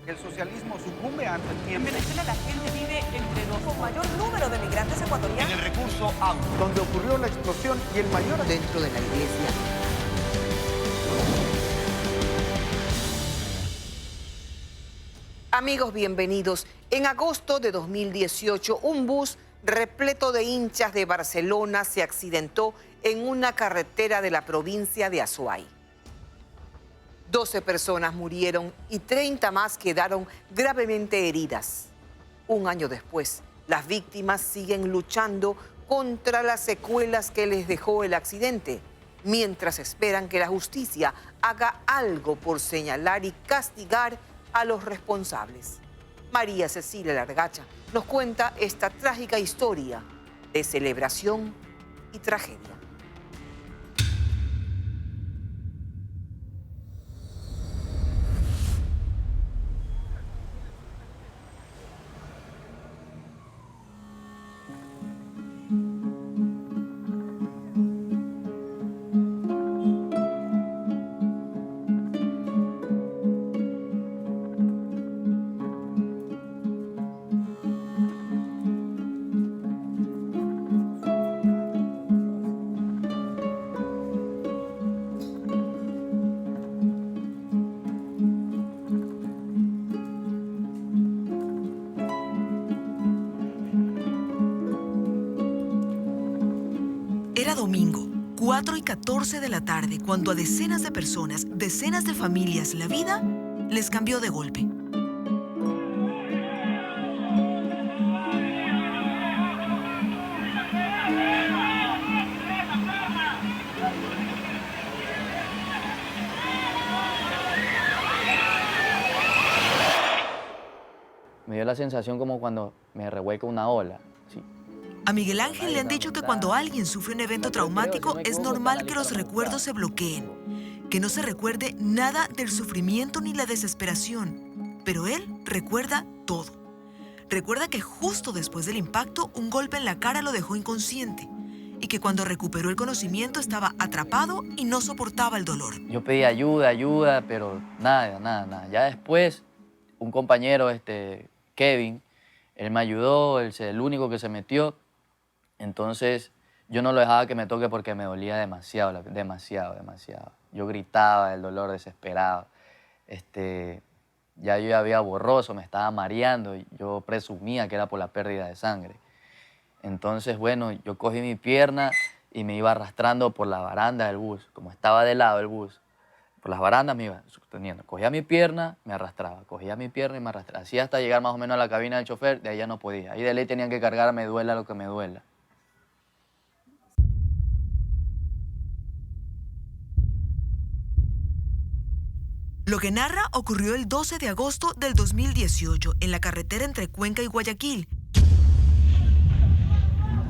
que el socialismo sucumbe ante el En tiempo. Venezuela la gente vive entre los Con mayor número de migrantes En ecuatorianos. el recurso agua, donde ocurrió la explosión y el mayor dentro de la iglesia. Amigos, bienvenidos. En agosto de 2018, un bus repleto de hinchas de Barcelona se accidentó en una carretera de la provincia de Azuay. 12 personas murieron y 30 más quedaron gravemente heridas. Un año después, las víctimas siguen luchando contra las secuelas que les dejó el accidente, mientras esperan que la justicia haga algo por señalar y castigar a los responsables. María Cecilia Largacha nos cuenta esta trágica historia de celebración y tragedia. Era domingo, 4:14 de la tarde, cuando a decenas de personas, decenas de familias, la vida les cambió de golpe. Me dio la sensación como cuando me revuelca una ola. Sí. A Miguel Ángel le han dicho que cuando alguien sufre un evento traumático es normal que los recuerdos se bloqueen, que no se recuerde nada del sufrimiento ni la desesperación. Pero él recuerda todo. Recuerda que justo después del impacto, un golpe en la cara lo dejó inconsciente y que cuando recuperó el conocimiento estaba atrapado y no soportaba el dolor. Yo pedí ayuda, pero nada. Ya después, un compañero, Kevin, él me ayudó, él es el único que se metió. Entonces, yo no lo dejaba que me toque porque me dolía demasiado. Yo gritaba del dolor, desesperado. Ya yo ya había borroso, me estaba mareando. Y yo presumía que era por la pérdida de sangre. Entonces, bueno, yo cogí mi pierna y me iba arrastrando por la baranda del bus. Como estaba de lado el bus, por las barandas me iba sosteniendo. Cogía mi pierna, me arrastraba. Cogía mi pierna y me arrastraba. Así hasta llegar más o menos a la cabina del chofer, de ahí ya no podía. Ahí de ley tenían que cargar, me duela lo que me duela. Lo que narra ocurrió el 12 de agosto del 2018 en la carretera entre Cuenca y Guayaquil,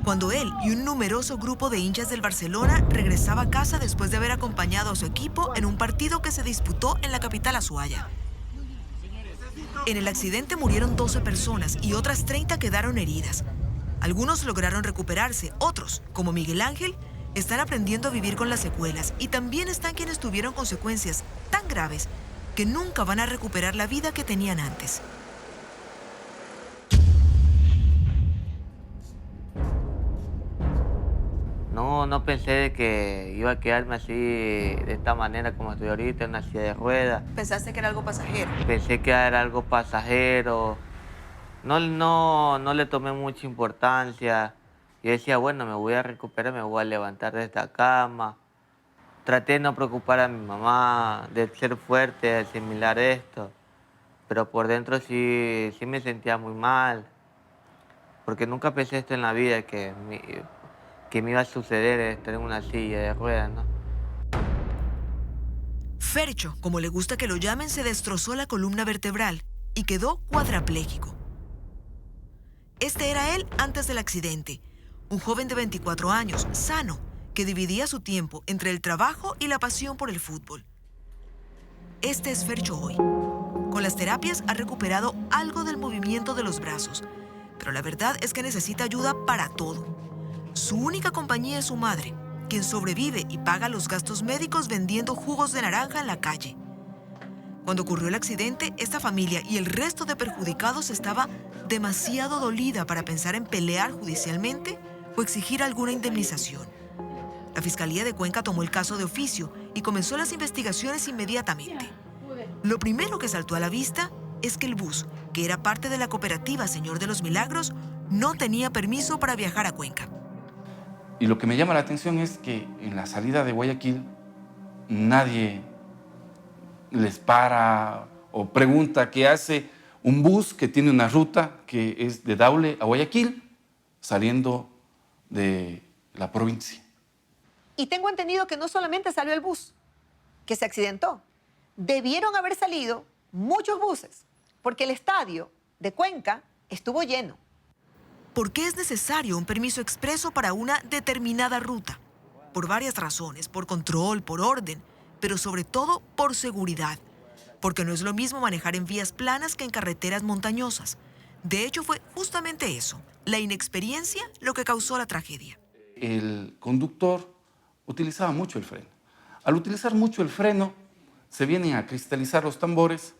cuando él y un numeroso grupo de hinchas del Barcelona regresaba a casa después de haber acompañado a su equipo en un partido que se disputó en la capital azuaya. En el accidente murieron 12 personas y otras 30 quedaron heridas. Algunos lograron recuperarse, otros, como Miguel Ángel, están aprendiendo a vivir con las secuelas y también están quienes tuvieron consecuencias tan graves que nunca van a recuperar la vida que tenían antes. No pensé de que iba a quedarme así, de esta manera como estoy ahorita, en una silla de ruedas. ¿Pensaste que era algo pasajero? Pensé que era algo pasajero. No le tomé mucha importancia. Yo decía, bueno, me voy a recuperar, me voy a levantar de esta cama. Traté de no preocupar a mi mamá, de ser fuerte, de asimilar esto. Pero por dentro sí me sentía muy mal. Porque nunca pensé esto en la vida, que me iba a suceder estar en una silla de ruedas, ¿no? Fercho, como le gusta que lo llamen, se destrozó la columna vertebral y quedó cuadraplégico. Este era él antes del accidente, un joven de 24 años, sano, que dividía su tiempo entre el trabajo y la pasión por el fútbol. Este es Fercho hoy. Con las terapias ha recuperado algo del movimiento de los brazos, pero la verdad es que necesita ayuda para todo. Su única compañía es su madre, quien sobrevive y paga los gastos médicos vendiendo jugos de naranja en la calle. Cuando ocurrió el accidente, esta familia y el resto de perjudicados estaba demasiado dolida para pensar en pelear judicialmente o exigir alguna indemnización. La Fiscalía de Cuenca tomó el caso de oficio y comenzó las investigaciones inmediatamente. Lo primero que saltó a la vista es que el bus, que era parte de la cooperativa Señor de los Milagros, no tenía permiso para viajar a Cuenca. Y lo que me llama la atención es que en la salida de Guayaquil nadie les para o pregunta qué hace un bus que tiene una ruta que es de Daule a Guayaquil, saliendo de la provincia. Y tengo entendido que no solamente salió el bus, que se accidentó. Debieron haber salido muchos buses, porque el estadio de Cuenca estuvo lleno. ¿Por qué es necesario un permiso expreso para una determinada ruta? Por varias razones, por control, por orden, pero sobre todo por seguridad. Porque no es lo mismo manejar en vías planas que en carreteras montañosas. De hecho, fue justamente eso, la inexperiencia, lo que causó la tragedia. El conductor utilizaba mucho el freno. Al utilizar mucho el freno, se vienen a cristalizar los tambores,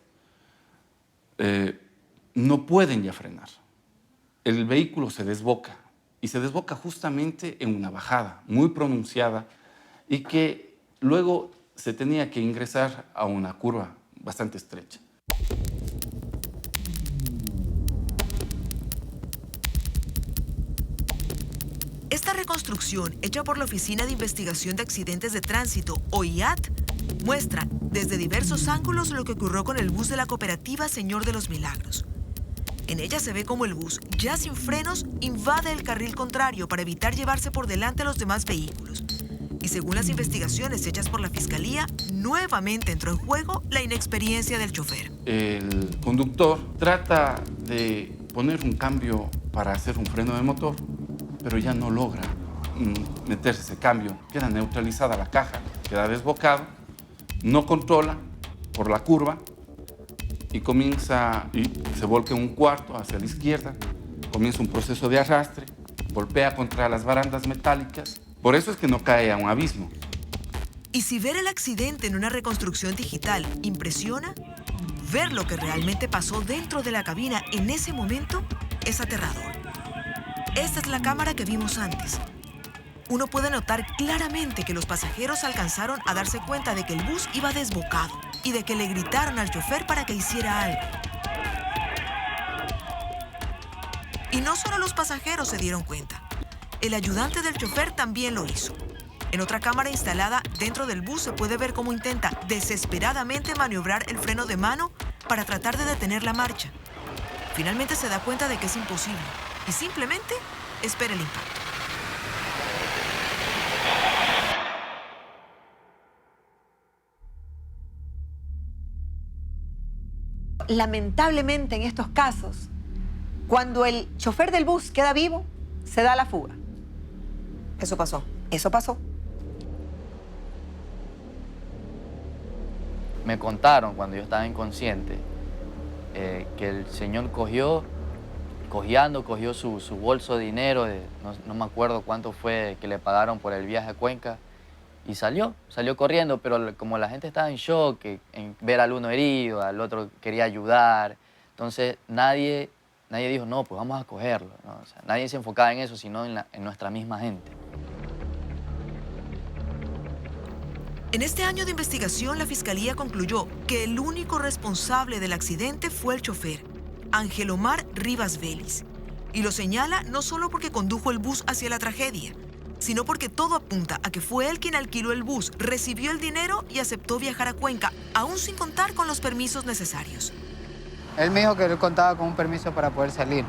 no pueden ya frenar. El vehículo se desboca, y se desboca justamente en una bajada muy pronunciada y que luego se tenía que ingresar a una curva bastante estrecha. Esta reconstrucción, hecha por la Oficina de Investigación de Accidentes de Tránsito, OIAT, muestra desde diversos ángulos lo que ocurrió con el bus de la cooperativa Señor de los Milagros. En ella se ve cómo el bus, ya sin frenos, invade el carril contrario para evitar llevarse por delante a los demás vehículos. Y según las investigaciones hechas por la Fiscalía, nuevamente entró en juego la inexperiencia del chofer. El conductor trata de poner un cambio para hacer un freno de motor, pero ya no logra meterse ese cambio. Queda neutralizada la caja, queda desbocado, no controla por la curva y se volca en un cuarto hacia la izquierda, comienza un proceso de arrastre, golpea contra las barandas metálicas. Por eso es que no cae a un abismo. Y si ver el accidente en una reconstrucción digital impresiona, ver lo que realmente pasó dentro de la cabina en ese momento es aterrador. Esta es la cámara que vimos antes. Uno puede notar claramente que los pasajeros alcanzaron a darse cuenta de que el bus iba desbocado y de que le gritaron al chofer para que hiciera algo. Y no solo los pasajeros se dieron cuenta. El ayudante del chofer también lo hizo. En otra cámara instalada dentro del bus se puede ver cómo intenta desesperadamente maniobrar el freno de mano para tratar de detener la marcha. Finalmente se da cuenta de que es imposible y simplemente espera el impacto. Lamentablemente en estos casos, cuando el chofer del bus queda vivo, se da la fuga. Eso pasó. Eso pasó. Me contaron cuando yo estaba inconsciente que el señor cogió su bolso de dinero, no me acuerdo cuánto fue que le pagaron por el viaje a Cuenca, y salió corriendo, pero como la gente estaba en shock, en ver al uno herido, al otro quería ayudar, entonces nadie dijo, no, pues vamos a cogerlo, ¿no? O sea, nadie se enfocaba en eso, sino en nuestra misma gente. En este año de investigación, la Fiscalía concluyó que el único responsable del accidente fue el chofer, Ángel Omar Rivas Vélez. Y lo señala no solo porque condujo el bus hacia la tragedia, sino porque todo apunta a que fue él quien alquiló el bus, recibió el dinero y aceptó viajar a Cuenca, aún sin contar con los permisos necesarios. Él me dijo que él contaba con un permiso para poder salir.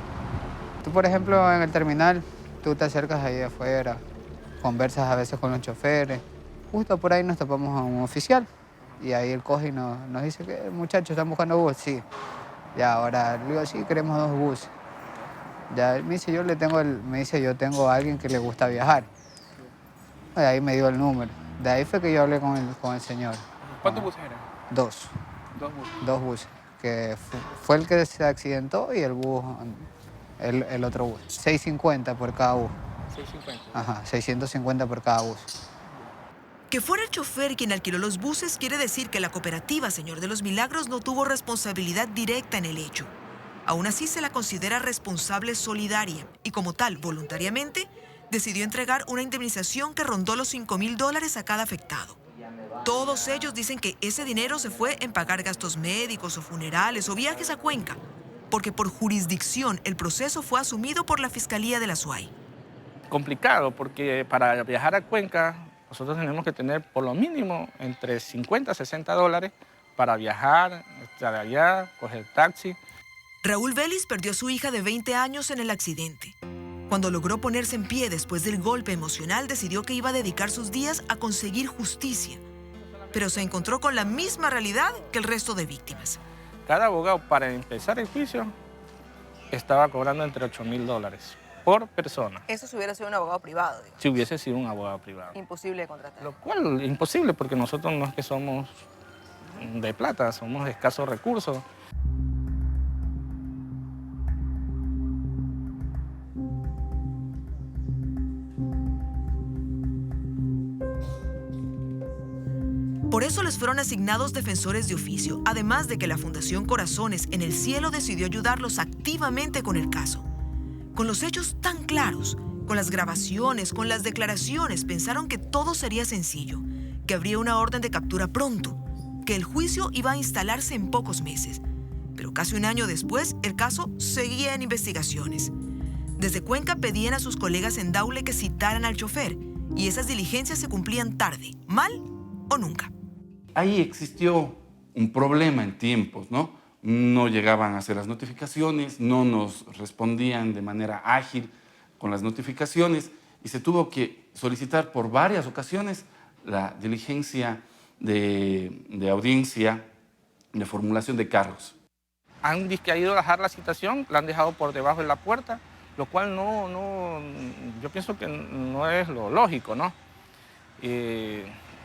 Tú, por ejemplo, en el terminal, tú te acercas ahí de afuera, conversas a veces con los choferes. Justo por ahí nos topamos a un oficial y ahí él coge y nos dice que muchachos están buscando bus. Sí. Y ahora le digo, sí, queremos 2 buses. Ya me dice, yo tengo a alguien que le gusta viajar. Y ahí me dio el número. De ahí fue que yo hablé con el señor. ¿Cuántos buses eran? 2. 2 buses. 2 buses. Que fue el que se accidentó y el bus, el otro bus. 650 por cada bus. 650. Ajá, 650 por cada bus. Que fuera el chofer quien alquiló los buses quiere decir que la cooperativa Señor de los Milagros no tuvo responsabilidad directa en el hecho. Aún así se la considera responsable solidaria y como tal, voluntariamente, decidió entregar una indemnización que rondó los $5,000 a cada afectado. Todos ellos dicen que ese dinero se fue en pagar gastos médicos o funerales o viajes a Cuenca, porque por jurisdicción el proceso fue asumido por la Fiscalía de la Azuay. Complicado, porque para viajar a Cuenca nosotros tenemos que tener por lo mínimo entre $50 a $60 para viajar, estar allá, coger taxi. Raúl Vélez perdió a su hija de 20 años en el accidente. Cuando logró ponerse en pie después del golpe emocional, decidió que iba a dedicar sus días a conseguir justicia. Pero se encontró con la misma realidad que el resto de víctimas. Cada abogado para empezar el juicio estaba cobrando entre $8,000 por persona. Eso si hubiera sido un abogado privado, digo. Si hubiese sido un abogado privado. Imposible de contratar. Lo cual es imposible porque nosotros no es que somos de plata, somos de escasos recursos. Por eso les fueron asignados defensores de oficio, además de que la Fundación Corazones en el Cielo decidió ayudarlos activamente con el caso. Con los hechos tan claros, con las grabaciones, con las declaraciones, pensaron que todo sería sencillo, que habría una orden de captura pronto, que el juicio iba a instalarse en pocos meses. Pero casi un año después, el caso seguía en investigaciones. Desde Cuenca pedían a sus colegas en Daule que citaran al chofer, y esas diligencias se cumplían tarde, mal o nunca. Ahí existió un problema en tiempos, ¿no? No llegaban a hacer las notificaciones, no nos respondían de manera ágil con las notificaciones y se tuvo que solicitar por varias ocasiones la diligencia de audiencia de formulación de cargos. Han ido a dejar la citación, la han dejado por debajo de la puerta, lo cual yo pienso que no es lo lógico, ¿no?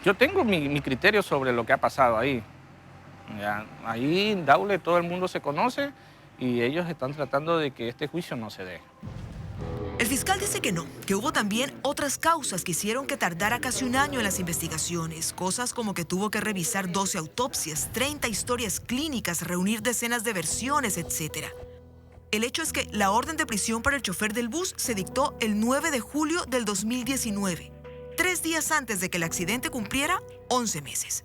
Yo tengo mi criterio sobre lo que ha pasado ahí. Ya, ahí en Daule todo el mundo se conoce y ellos están tratando de que este juicio no se dé. El fiscal dice que no, que hubo también otras causas que hicieron que tardara casi un año en las investigaciones. Cosas como que tuvo que revisar 12 autopsias, 30 historias clínicas, reunir decenas de versiones, etc. El hecho es que la orden de prisión para el chofer del bus se dictó el 9 de julio del 2019, 3 días antes de que el accidente cumpliera 11 meses.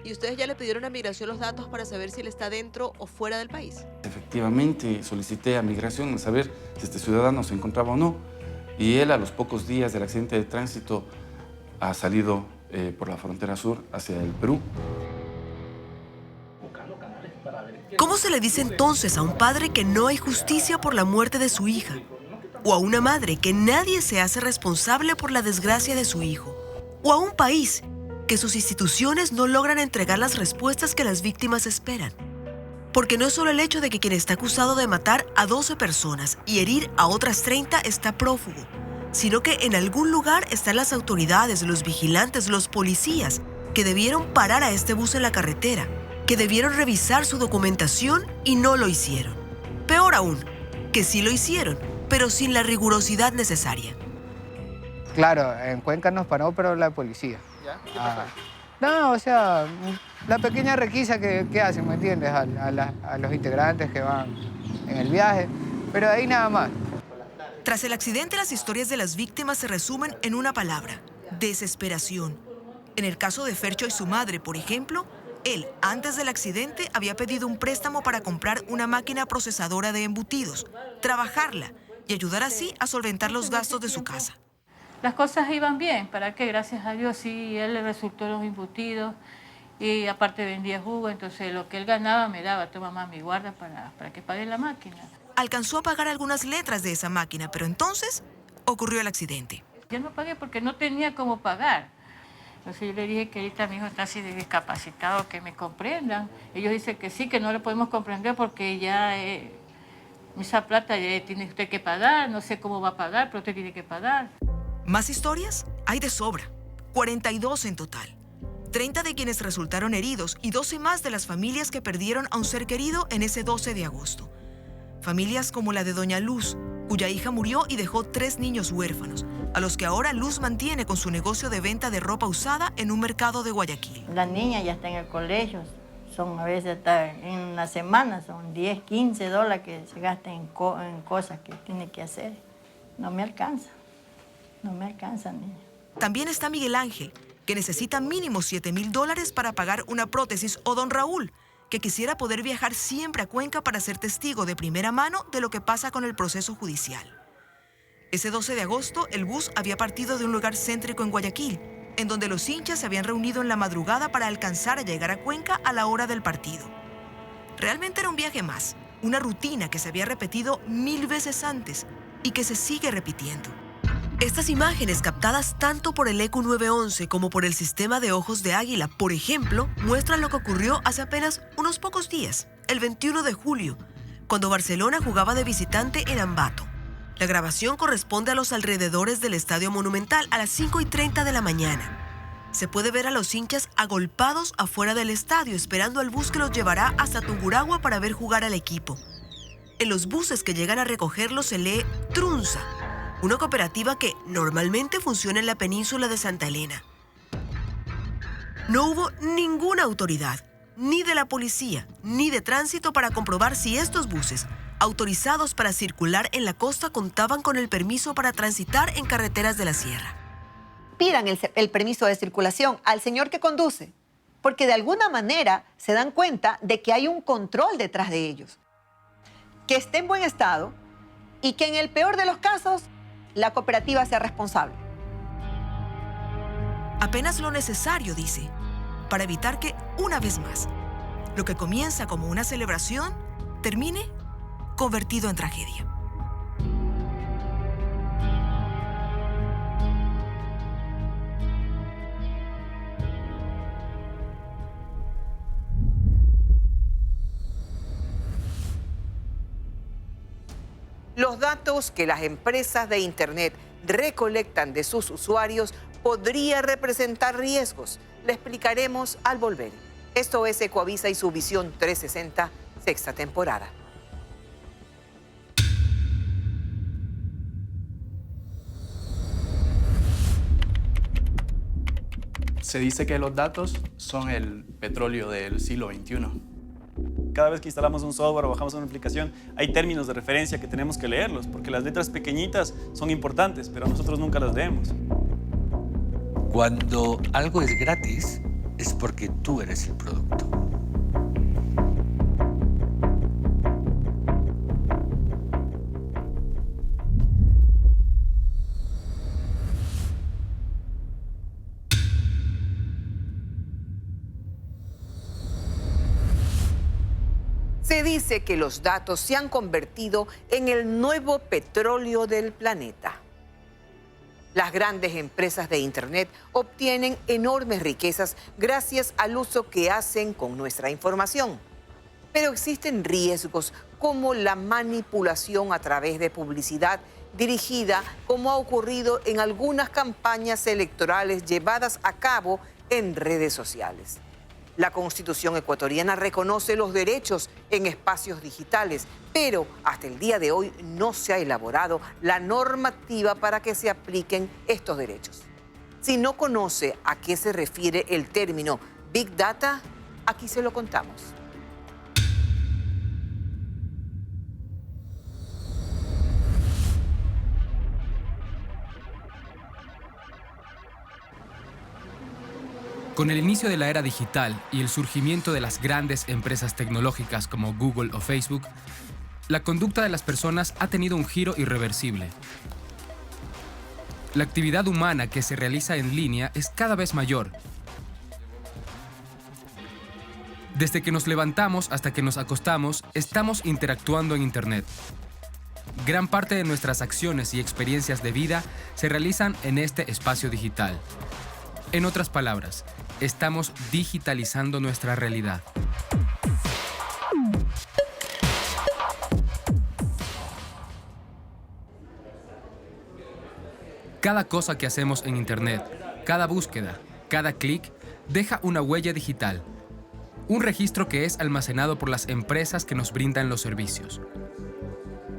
¿Y ustedes ya le pidieron a Migración los datos para saber si él está dentro o fuera del país? Efectivamente, solicité a Migración a saber si este ciudadano se encontraba o no. Y él, a los pocos días del accidente de tránsito, ha salido por la frontera sur hacia el Perú. ¿Cómo se le dice entonces a un padre que no hay justicia por la muerte de su hija? ¿O a una madre que nadie se hace responsable por la desgracia de su hijo? ¿O a un país que sus instituciones no logran entregar las respuestas que las víctimas esperan? Porque no es solo el hecho de que quien está acusado de matar a 12 personas y herir a otras 30 está prófugo, sino que en algún lugar están las autoridades, los vigilantes, los policías, que debieron parar a este bus en la carretera, que debieron revisar su documentación y no lo hicieron. Peor aún, que sí lo hicieron, pero sin la rigurosidad necesaria. Claro, en Cuenca nos paró, pero la policía. ¿Ya? ¿Qué pasó? No, o sea, la pequeña requisa que hacen, ¿me entiendes? A los integrantes que van en el viaje, pero ahí nada más. Tras el accidente, las historias de las víctimas se resumen en una palabra: desesperación. En el caso de Fercho y su madre, por ejemplo, él, antes del accidente, había pedido un préstamo para comprar una máquina procesadora de embutidos, trabajarla y ayudar así a solventar los gastos de su casa. Las cosas iban bien, para que gracias a Dios sí, él le resultó los embutidos y aparte vendía jugo, entonces lo que él ganaba me daba, toma mami, guarda para que pague la máquina. Alcanzó a pagar algunas letras de esa máquina, pero entonces ocurrió el accidente. Yo no pagué porque no tenía cómo pagar. Entonces yo le dije que ahorita mi hijo está así de discapacitado, que me comprendan. Ellos dicen que sí, que no le podemos comprender porque ya esa plata ya tiene usted que pagar, no sé cómo va a pagar, pero usted tiene que pagar. ¿Más historias? Hay de sobra. 42 en total. 30 de quienes resultaron heridos y 12 más de las familias que perdieron a un ser querido en ese 12 de agosto. Familias como la de Doña Luz, cuya hija murió y dejó 3 niños huérfanos. a los que ahora Luz mantiene con su negocio de venta de ropa usada en un mercado de Guayaquil. La niña ya está en el colegio, son a veces hasta en la semana, son 10, 15 dólares que se gastan en cosas que tiene que hacer. No me alcanza, niña. También está Miguel Ángel, que necesita mínimo $7,000 para pagar una prótesis, o don Raúl, que quisiera poder viajar siempre a Cuenca para ser testigo de primera mano de lo que pasa con el proceso judicial. Ese 12 de agosto, el bus había partido de un lugar céntrico en Guayaquil, en donde los hinchas se habían reunido en la madrugada para alcanzar a llegar a Cuenca a la hora del partido. Realmente era un viaje más, una rutina que se había repetido 1000 veces antes y que se sigue repitiendo. Estas imágenes, captadas tanto por el ECU 911 como por el sistema de ojos de águila, por ejemplo, muestran lo que ocurrió hace apenas unos pocos días, el 21 de julio, cuando Barcelona jugaba de visitante en Ambato. La grabación corresponde a los alrededores del Estadio Monumental a las 5:30 de la mañana. Se puede ver a los hinchas agolpados afuera del estadio esperando al bus que los llevará hasta Tungurahua para ver jugar al equipo. En los buses que llegan a recogerlos se lee Trunza, una cooperativa que normalmente funciona en la península de Santa Elena. No hubo ninguna autoridad, ni de la policía, ni de tránsito para comprobar si estos buses, autorizados para circular en la costa, contaban con el permiso para transitar en carreteras de la sierra. Pidan el permiso de circulación al señor que conduce, porque de alguna manera se dan cuenta de que hay un control detrás de ellos, que esté en buen estado y que en el peor de los casos la cooperativa sea responsable. Apenas lo necesario, dice, para evitar que, una vez más, lo que comienza como una celebración termine convertido en tragedia. Los datos que las empresas de Internet recolectan de sus usuarios podría representar riesgos. Le explicaremos al volver. Esto es Ecoavisa y su Visión 360, sexta temporada. Se dice que los datos son el petróleo del siglo XXI. Cada vez que instalamos un software o bajamos una aplicación, hay términos de referencia que tenemos que leerlos, porque las letras pequeñitas son importantes, pero nosotros nunca las leemos. Cuando algo es gratis, es porque tú eres el producto. Se dice que los datos se han convertido en el nuevo petróleo del planeta. Las grandes empresas de Internet obtienen enormes riquezas gracias al uso que hacen con nuestra información. Pero existen riesgos como la manipulación a través de publicidad dirigida, como ha ocurrido en algunas campañas electorales llevadas a cabo en redes sociales. La Constitución ecuatoriana reconoce los derechos en espacios digitales, pero hasta el día de hoy no se ha elaborado la normativa para que se apliquen estos derechos. Si no conoce a qué se refiere el término Big Data, aquí se lo contamos. Con el inicio de la era digital y el surgimiento de las grandes empresas tecnológicas como Google o Facebook, la conducta de las personas ha tenido un giro irreversible. La actividad humana que se realiza en línea es cada vez mayor. Desde que nos levantamos hasta que nos acostamos, estamos interactuando en Internet. Gran parte de nuestras acciones y experiencias de vida se realizan en este espacio digital. En otras palabras, estamos digitalizando nuestra realidad. Cada cosa que hacemos en Internet, cada búsqueda, cada clic, deja una huella digital. Un registro que es almacenado por las empresas que nos brindan los servicios.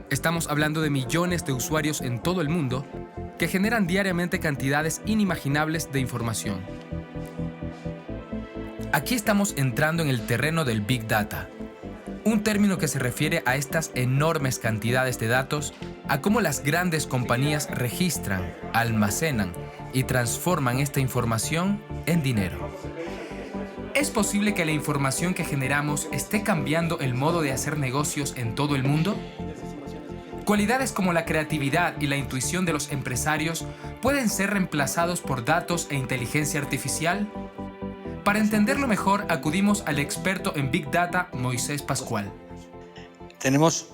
Estamos hablando de millones de usuarios en todo el mundo que generan diariamente cantidades inimaginables de información. Aquí estamos entrando en el terreno del Big Data, un término que se refiere a estas enormes cantidades de datos, a cómo las grandes compañías registran, almacenan y transforman esta información en dinero. ¿Es posible que la información que generamos esté cambiando el modo de hacer negocios en todo el mundo? Cualidades como la creatividad y la intuición de los empresarios pueden ser reemplazados por datos e inteligencia artificial. Para entenderlo mejor, acudimos al experto en Big Data, Moisés Pascual. Tenemos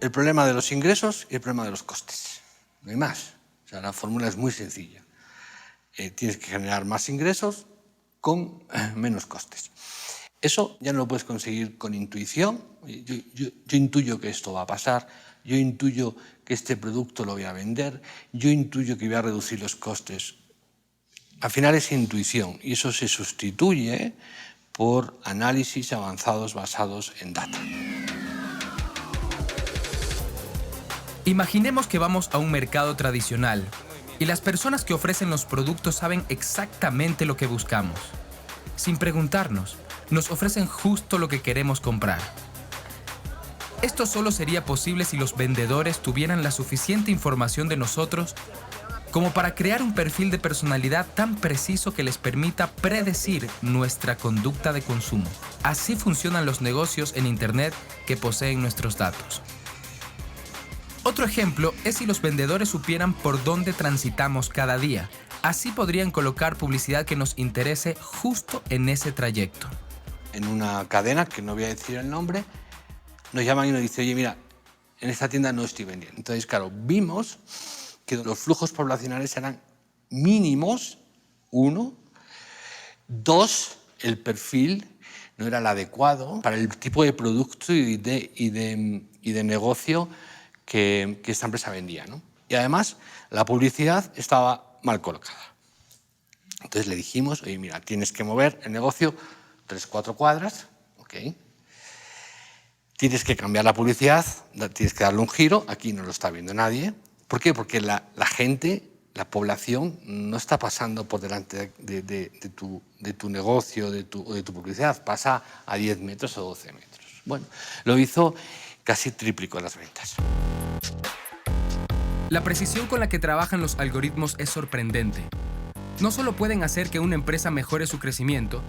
el problema de los ingresos y el problema de los costes. No hay más. O sea, la fórmula es muy sencilla. Tienes que generar más ingresos con menos costes. Eso ya no lo puedes conseguir con intuición. Yo intuyo que esto va a pasar, yo intuyo que este producto lo voy a vender, yo intuyo que voy a reducir los costes. Al final es intuición y eso se sustituye por análisis avanzados basados en data. Imaginemos que vamos a un mercado tradicional y las personas que ofrecen los productos saben exactamente lo que buscamos. Sin preguntarnos, nos ofrecen justo lo que queremos comprar. Esto solo sería posible si los vendedores tuvieran la suficiente información de nosotros como para crear un perfil de personalidad tan preciso que les permita predecir nuestra conducta de consumo. Así funcionan los negocios en Internet que poseen nuestros datos. Otro ejemplo es si los vendedores supieran por dónde transitamos cada día. Así podrían colocar publicidad que nos interese justo en ese trayecto. En una cadena, que no voy a decir el nombre, nos llaman y nos dicen, oye, mira, en esta tienda no estoy vendiendo. Entonces, claro, vimos que los flujos poblacionales eran mínimos, 1, 2, el perfil no era el adecuado para el tipo de producto y de negocio que esta empresa vendía, ¿no? Y además, la publicidad estaba mal colocada. Entonces le dijimos, oye, mira, tienes que mover el negocio 3-4 cuadras, ¿ok? Tienes que cambiar la publicidad, tienes que darle un giro, aquí no lo está viendo nadie. ¿Por qué? Porque la gente, la población, no está pasando por delante de tu negocio o de tu publicidad, pasa a 10 metros o 12 metros. Bueno, lo hizo, casi triplicó las ventas. La precisión con la que trabajan los algoritmos es sorprendente. No solo pueden hacer que una empresa mejore su crecimiento,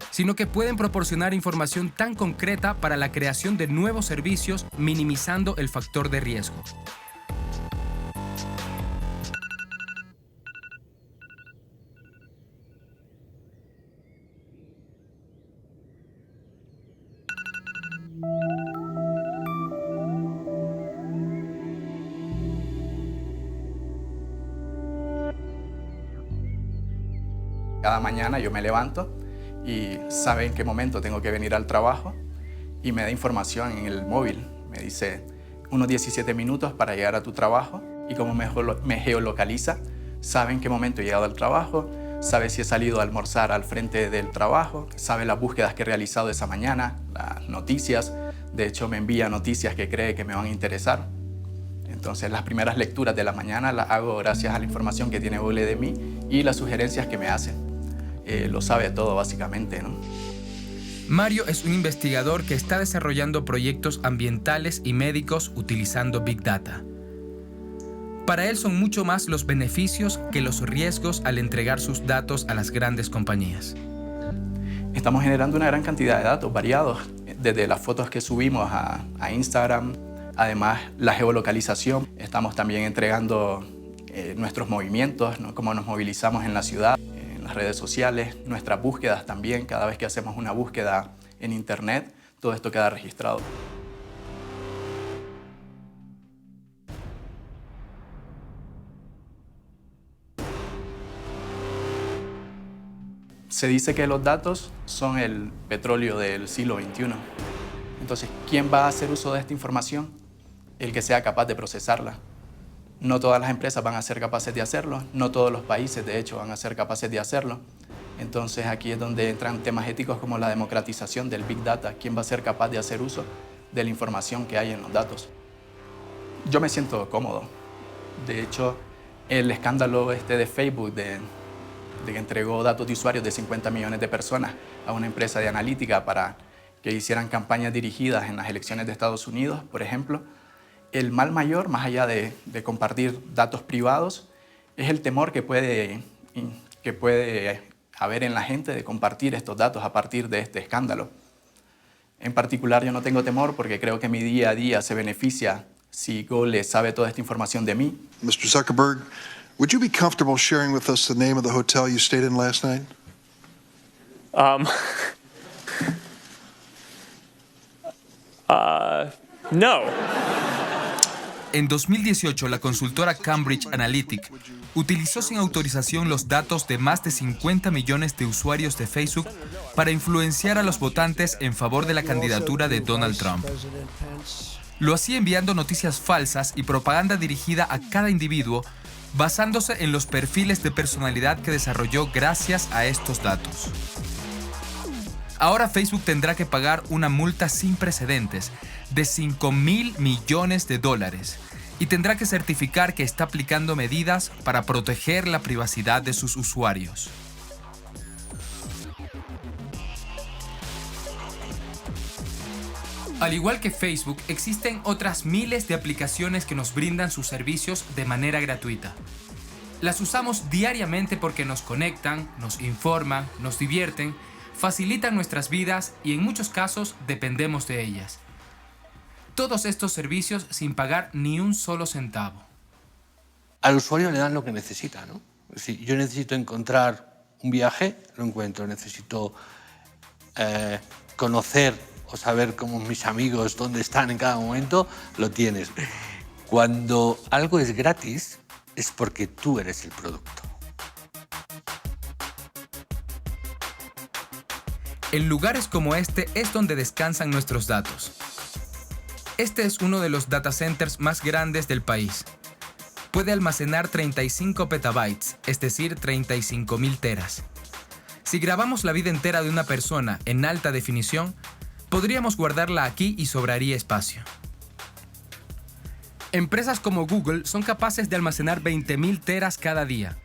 sino que pueden proporcionar información tan concreta para la creación de nuevos servicios, minimizando el factor de riesgo. Cada mañana yo me levanto y sabe en qué momento tengo que venir al trabajo y me da información en el móvil. Me dice unos 17 minutos para llegar a tu trabajo y como me geolocaliza, sabe en qué momento he llegado al trabajo, sabe si he salido a almorzar al frente del trabajo, sabe las búsquedas que he realizado esa mañana, las noticias. De hecho, me envía noticias que cree que me van a interesar. Entonces, las primeras lecturas de la mañana las hago gracias a la información que tiene Google de mí y las sugerencias que me hace. Lo sabe todo, básicamente, ¿no? Mario es un investigador que está desarrollando proyectos ambientales y médicos utilizando Big Data. Para él son mucho más los beneficios que los riesgos al entregar sus datos a las grandes compañías. Estamos generando una gran cantidad de datos variados, desde las fotos que subimos a Instagram, además la geolocalización. Estamos también entregando nuestros movimientos, ¿no? Cómo nos movilizamos en la ciudad, en las redes sociales, nuestras búsquedas también. Cada vez que hacemos una búsqueda en Internet, todo esto queda registrado. Se dice que los datos son el petróleo del siglo XXI. Entonces, ¿quién va a hacer uso de esta información? El que sea capaz de procesarla. No todas las empresas van a ser capaces de hacerlo, no todos los países, de hecho, van a ser capaces de hacerlo. Entonces, aquí es donde entran temas éticos como la democratización del Big Data. ¿Quién va a ser capaz de hacer uso de la información que hay en los datos? Yo me siento cómodo. De hecho, El escándalo de Facebook de que entregó datos de usuarios de 50 millones de personas a una empresa de analítica para que hicieran campañas dirigidas en las elecciones de Estados Unidos, por ejemplo. El mal mayor, más allá de compartir datos privados, es el temor que puede haber en la gente de compartir estos datos a partir de este escándalo. En particular, yo no tengo temor porque creo que mi día a día se beneficia si Google sabe toda esta información de mí. Mr. Zuckerberg, would you be comfortable sharing with us the name of the hotel you stayed in last night? No. En 2018, la consultora Cambridge Analytica utilizó sin autorización los datos de más de 50 millones de usuarios de Facebook para influenciar a los votantes en favor de la candidatura de Donald Trump. Lo hacía enviando noticias falsas y propaganda dirigida a cada individuo, basándose en los perfiles de personalidad que desarrolló gracias a estos datos. Ahora Facebook tendrá que pagar una multa sin precedentes de $5.000 millones y tendrá que certificar que está aplicando medidas para proteger la privacidad de sus usuarios. Al igual que Facebook, existen otras miles de aplicaciones que nos brindan sus servicios de manera gratuita. Las usamos diariamente porque nos conectan, nos informan, nos divierten, facilitan nuestras vidas y en muchos casos dependemos de ellas. Todos estos servicios sin pagar ni un solo centavo. Al usuario le dan lo que necesita, ¿no? Es decir, yo necesito encontrar un viaje, lo encuentro. Necesito conocer o saber cómo mis amigos, dónde están en cada momento, lo tienes. Cuando algo es gratis, es porque tú eres el producto. En lugares como este es donde descansan nuestros datos. Este es uno de los data centers más grandes del país. Puede almacenar 35 petabytes, es decir, 35.000 teras. Si grabamos la vida entera de una persona en alta definición, podríamos guardarla aquí y sobraría espacio. Empresas como Google son capaces de almacenar 20.000 teras cada día.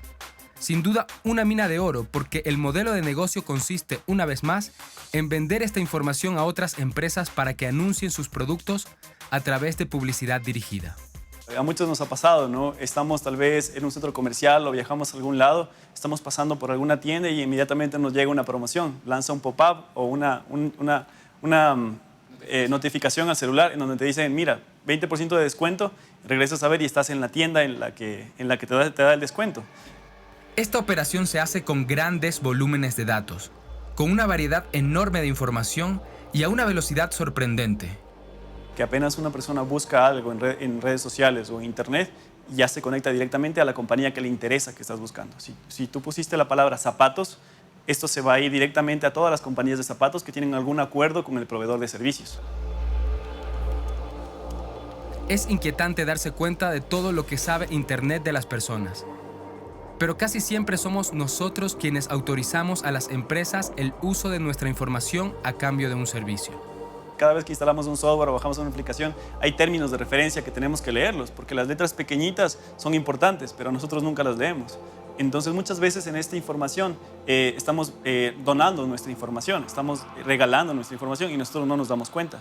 Sin duda, una mina de oro, porque el modelo de negocio consiste, una vez más, en vender esta información a otras empresas para que anuncien sus productos a través de publicidad dirigida. A muchos nos ha pasado, ¿no? Estamos tal vez en un centro comercial o viajamos a algún lado, estamos pasando por alguna tienda y inmediatamente nos llega una promoción, lanza un pop-up o una notificación al celular en donde te dicen, mira, 20% de descuento, regresas a ver y estás en la tienda en la que te da el descuento. Esta operación se hace con grandes volúmenes de datos, con una variedad enorme de información y a una velocidad sorprendente. Que apenas una persona busca algo en redes sociales o en internet, ya se conecta directamente a la compañía que le interesa que estás buscando. Si tú pusiste la palabra zapatos, esto se va a ir directamente a todas las compañías de zapatos que tienen algún acuerdo con el proveedor de servicios. Es inquietante darse cuenta de todo lo que sabe Internet de las personas. Pero casi siempre somos nosotros quienes autorizamos a las empresas el uso de nuestra información a cambio de un servicio. Cada vez que instalamos un software o bajamos una aplicación, hay términos de referencia que tenemos que leerlos, porque las letras pequeñitas son importantes, pero nosotros nunca las leemos. Entonces, muchas veces en esta información estamos donando nuestra información, estamos regalando nuestra información y nosotros no nos damos cuenta.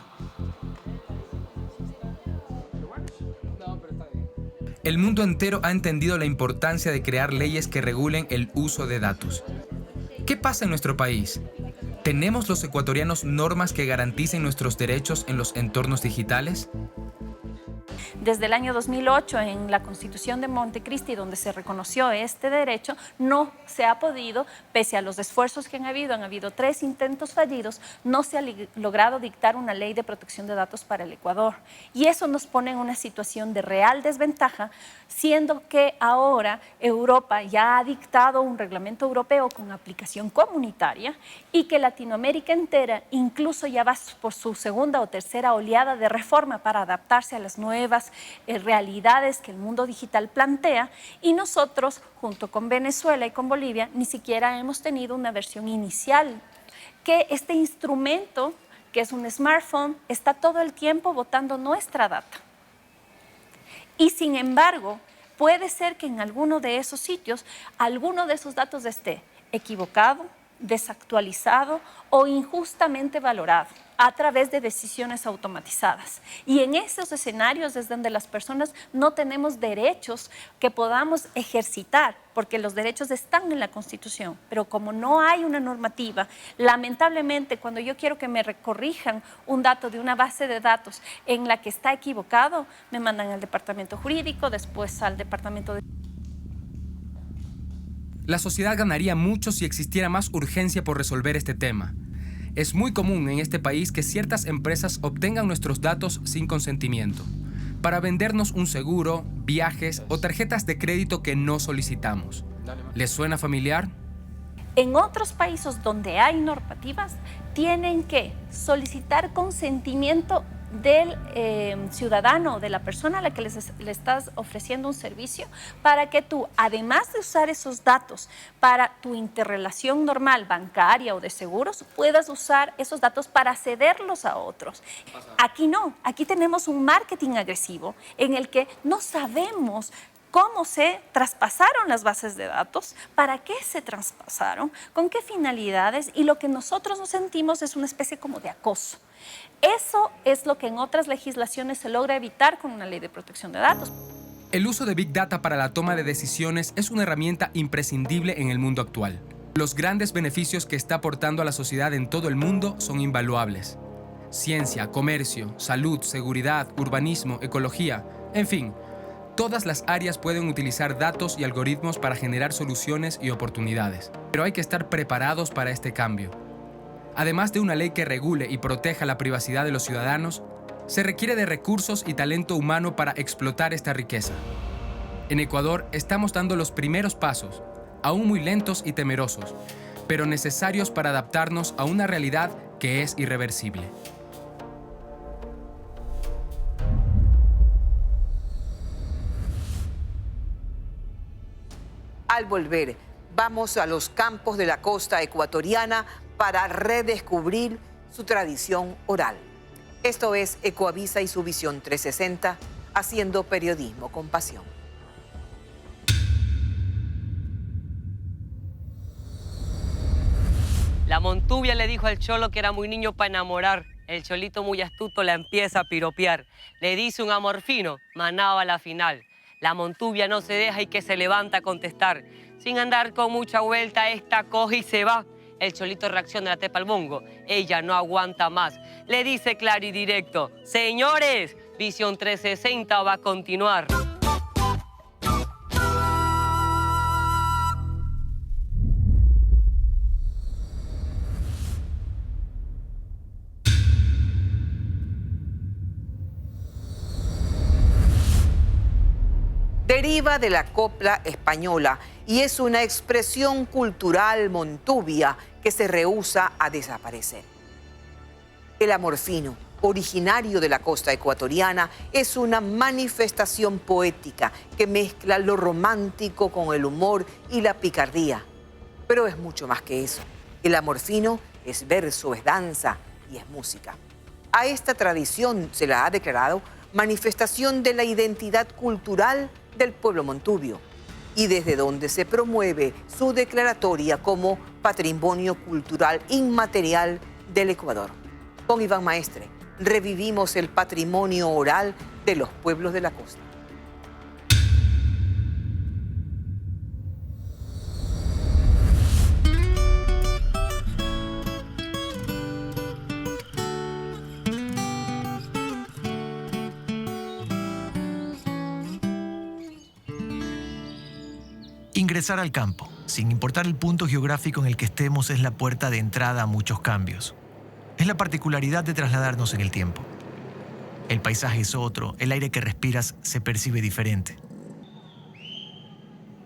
El mundo entero ha entendido la importancia de crear leyes que regulen el uso de datos. ¿Qué pasa en nuestro país? ¿Tenemos los ecuatorianos normas que garanticen nuestros derechos en los entornos digitales? Desde el año 2008, en la Constitución de Montecristi, donde se reconoció este derecho, no se ha podido, pese a los esfuerzos que han habido 3 intentos fallidos, no se ha logrado dictar una ley de protección de datos para el Ecuador. Y eso nos pone en una situación de real desventaja, siendo que ahora Europa ya ha dictado un reglamento europeo con aplicación comunitaria y que Latinoamérica entera incluso ya va por su segunda o tercera oleada de reforma para adaptarse a las nuevas realidades que el mundo digital plantea, y nosotros, junto con Venezuela y con Bolivia, ni siquiera hemos tenido una versión inicial. Que este instrumento, que es un smartphone, está todo el tiempo botando nuestra data. Y sin embargo, puede ser que en alguno de esos sitios, alguno de esos datos esté equivocado, desactualizado o injustamente valorado a través de decisiones automatizadas. Y en esos escenarios es donde las personas no tenemos derechos que podamos ejercitar, porque los derechos están en la Constitución, pero como no hay una normativa, lamentablemente cuando yo quiero que me corrijan un dato de una base de datos en la que está equivocado, me mandan al departamento jurídico, después al departamento de... La sociedad ganaría mucho si existiera más urgencia por resolver este tema. Es muy común en este país que ciertas empresas obtengan nuestros datos sin consentimiento, para vendernos un seguro, viajes o tarjetas de crédito que no solicitamos. ¿Les suena familiar? En otros países donde hay normativas, tienen que solicitar consentimiento del ciudadano, de la persona a la que le estás ofreciendo un servicio, para que tú, además de usar esos datos para tu interrelación normal, bancaria o de seguros, puedas usar esos datos para cederlos a otros. Aquí no, aquí tenemos un marketing agresivo en el que no sabemos cómo se traspasaron las bases de datos, para qué se traspasaron, con qué finalidades, y lo que nosotros nos sentimos es una especie como de acoso. Eso es lo que en otras legislaciones se logra evitar con una ley de protección de datos. El uso de Big Data para la toma de decisiones es una herramienta imprescindible en el mundo actual. Los grandes beneficios que está aportando a la sociedad en todo el mundo son invaluables. Ciencia, comercio, salud, seguridad, urbanismo, ecología, en fin, todas las áreas pueden utilizar datos y algoritmos para generar soluciones y oportunidades. Pero hay que estar preparados para este cambio. Además de una ley que regule y proteja la privacidad de los ciudadanos, se requiere de recursos y talento humano para explotar esta riqueza. En Ecuador estamos dando los primeros pasos, aún muy lentos y temerosos, pero necesarios para adaptarnos a una realidad que es irreversible. Al volver, vamos a los campos de la costa ecuatoriana para redescubrir su tradición oral. Esto es Ecoavisa y su Visión 360, haciendo periodismo con pasión. La montubia le dijo al cholo que era muy niño para enamorar. El cholito muy astuto la empieza a piropear. Le dice un amor fino, manao a la final. La montubia no se deja y que se levanta a contestar. Sin andar con mucha vuelta, esta coge y se va. El cholito reacciona a la tepa al bongo. Ella no aguanta más. Le dice claro y directo: señores, Visión 360 va a continuar. Deriva de la copla española y es una expresión cultural montubia que se rehúsa a desaparecer. El amor fino, originario de la costa ecuatoriana, es una manifestación poética que mezcla lo romántico con el humor y la picardía. Pero es mucho más que eso. El amor fino es verso, es danza y es música. A esta tradición se la ha declarado manifestación de la identidad cultural del pueblo montubio, y desde donde se promueve su declaratoria como Patrimonio Cultural Inmaterial del Ecuador. Con Iván Maestre, revivimos el patrimonio oral de los pueblos de la costa. Ingresar al campo, sin importar el punto geográfico en el que estemos, es la puerta de entrada a muchos cambios. Es la particularidad de trasladarnos en el tiempo. El paisaje es otro, el aire que respiras se percibe diferente.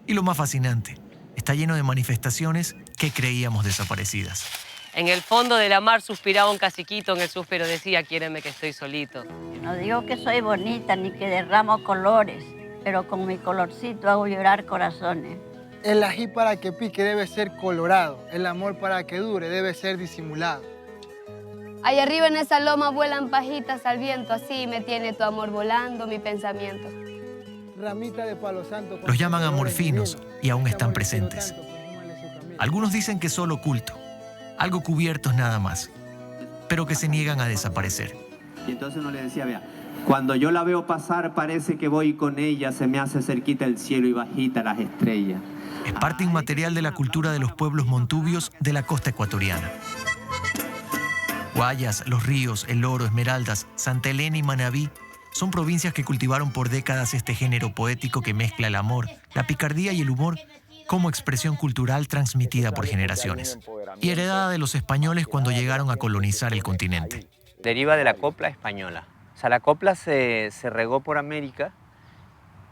Y lo más fascinante, está lleno de manifestaciones que creíamos desaparecidas. En el fondo de la mar suspiraba un caciquito, en el suspiro decía: quiéreme que estoy solito. No digo que soy bonita ni que derramo colores, pero con mi colorcito hago llorar corazones. El ají para que pique debe ser colorado, el amor para que dure debe ser disimulado. Allá arriba en esa loma vuelan pajitas al viento, así me tiene tu amor volando mi pensamiento. ramita de palo santo. Los llaman amorfinos y aún están presentes. Algunos dicen que solo culto, algo cubiertos nada más, pero que se niegan a desaparecer. Y entonces uno le decía, vea, cuando yo la veo pasar parece que voy con ella, se me hace cerquita el cielo y bajita las estrellas. Es parte inmaterial de la cultura de los pueblos montubios de la costa ecuatoriana. Guayas, Los Ríos, El Oro, Esmeraldas, Santa Elena y Manabí son provincias que cultivaron por décadas este género poético que mezcla el amor, la picardía y el humor como expresión cultural transmitida por generaciones y heredada de los españoles cuando llegaron a colonizar el continente. Deriva de la copla española. O sea, la copla se regó por América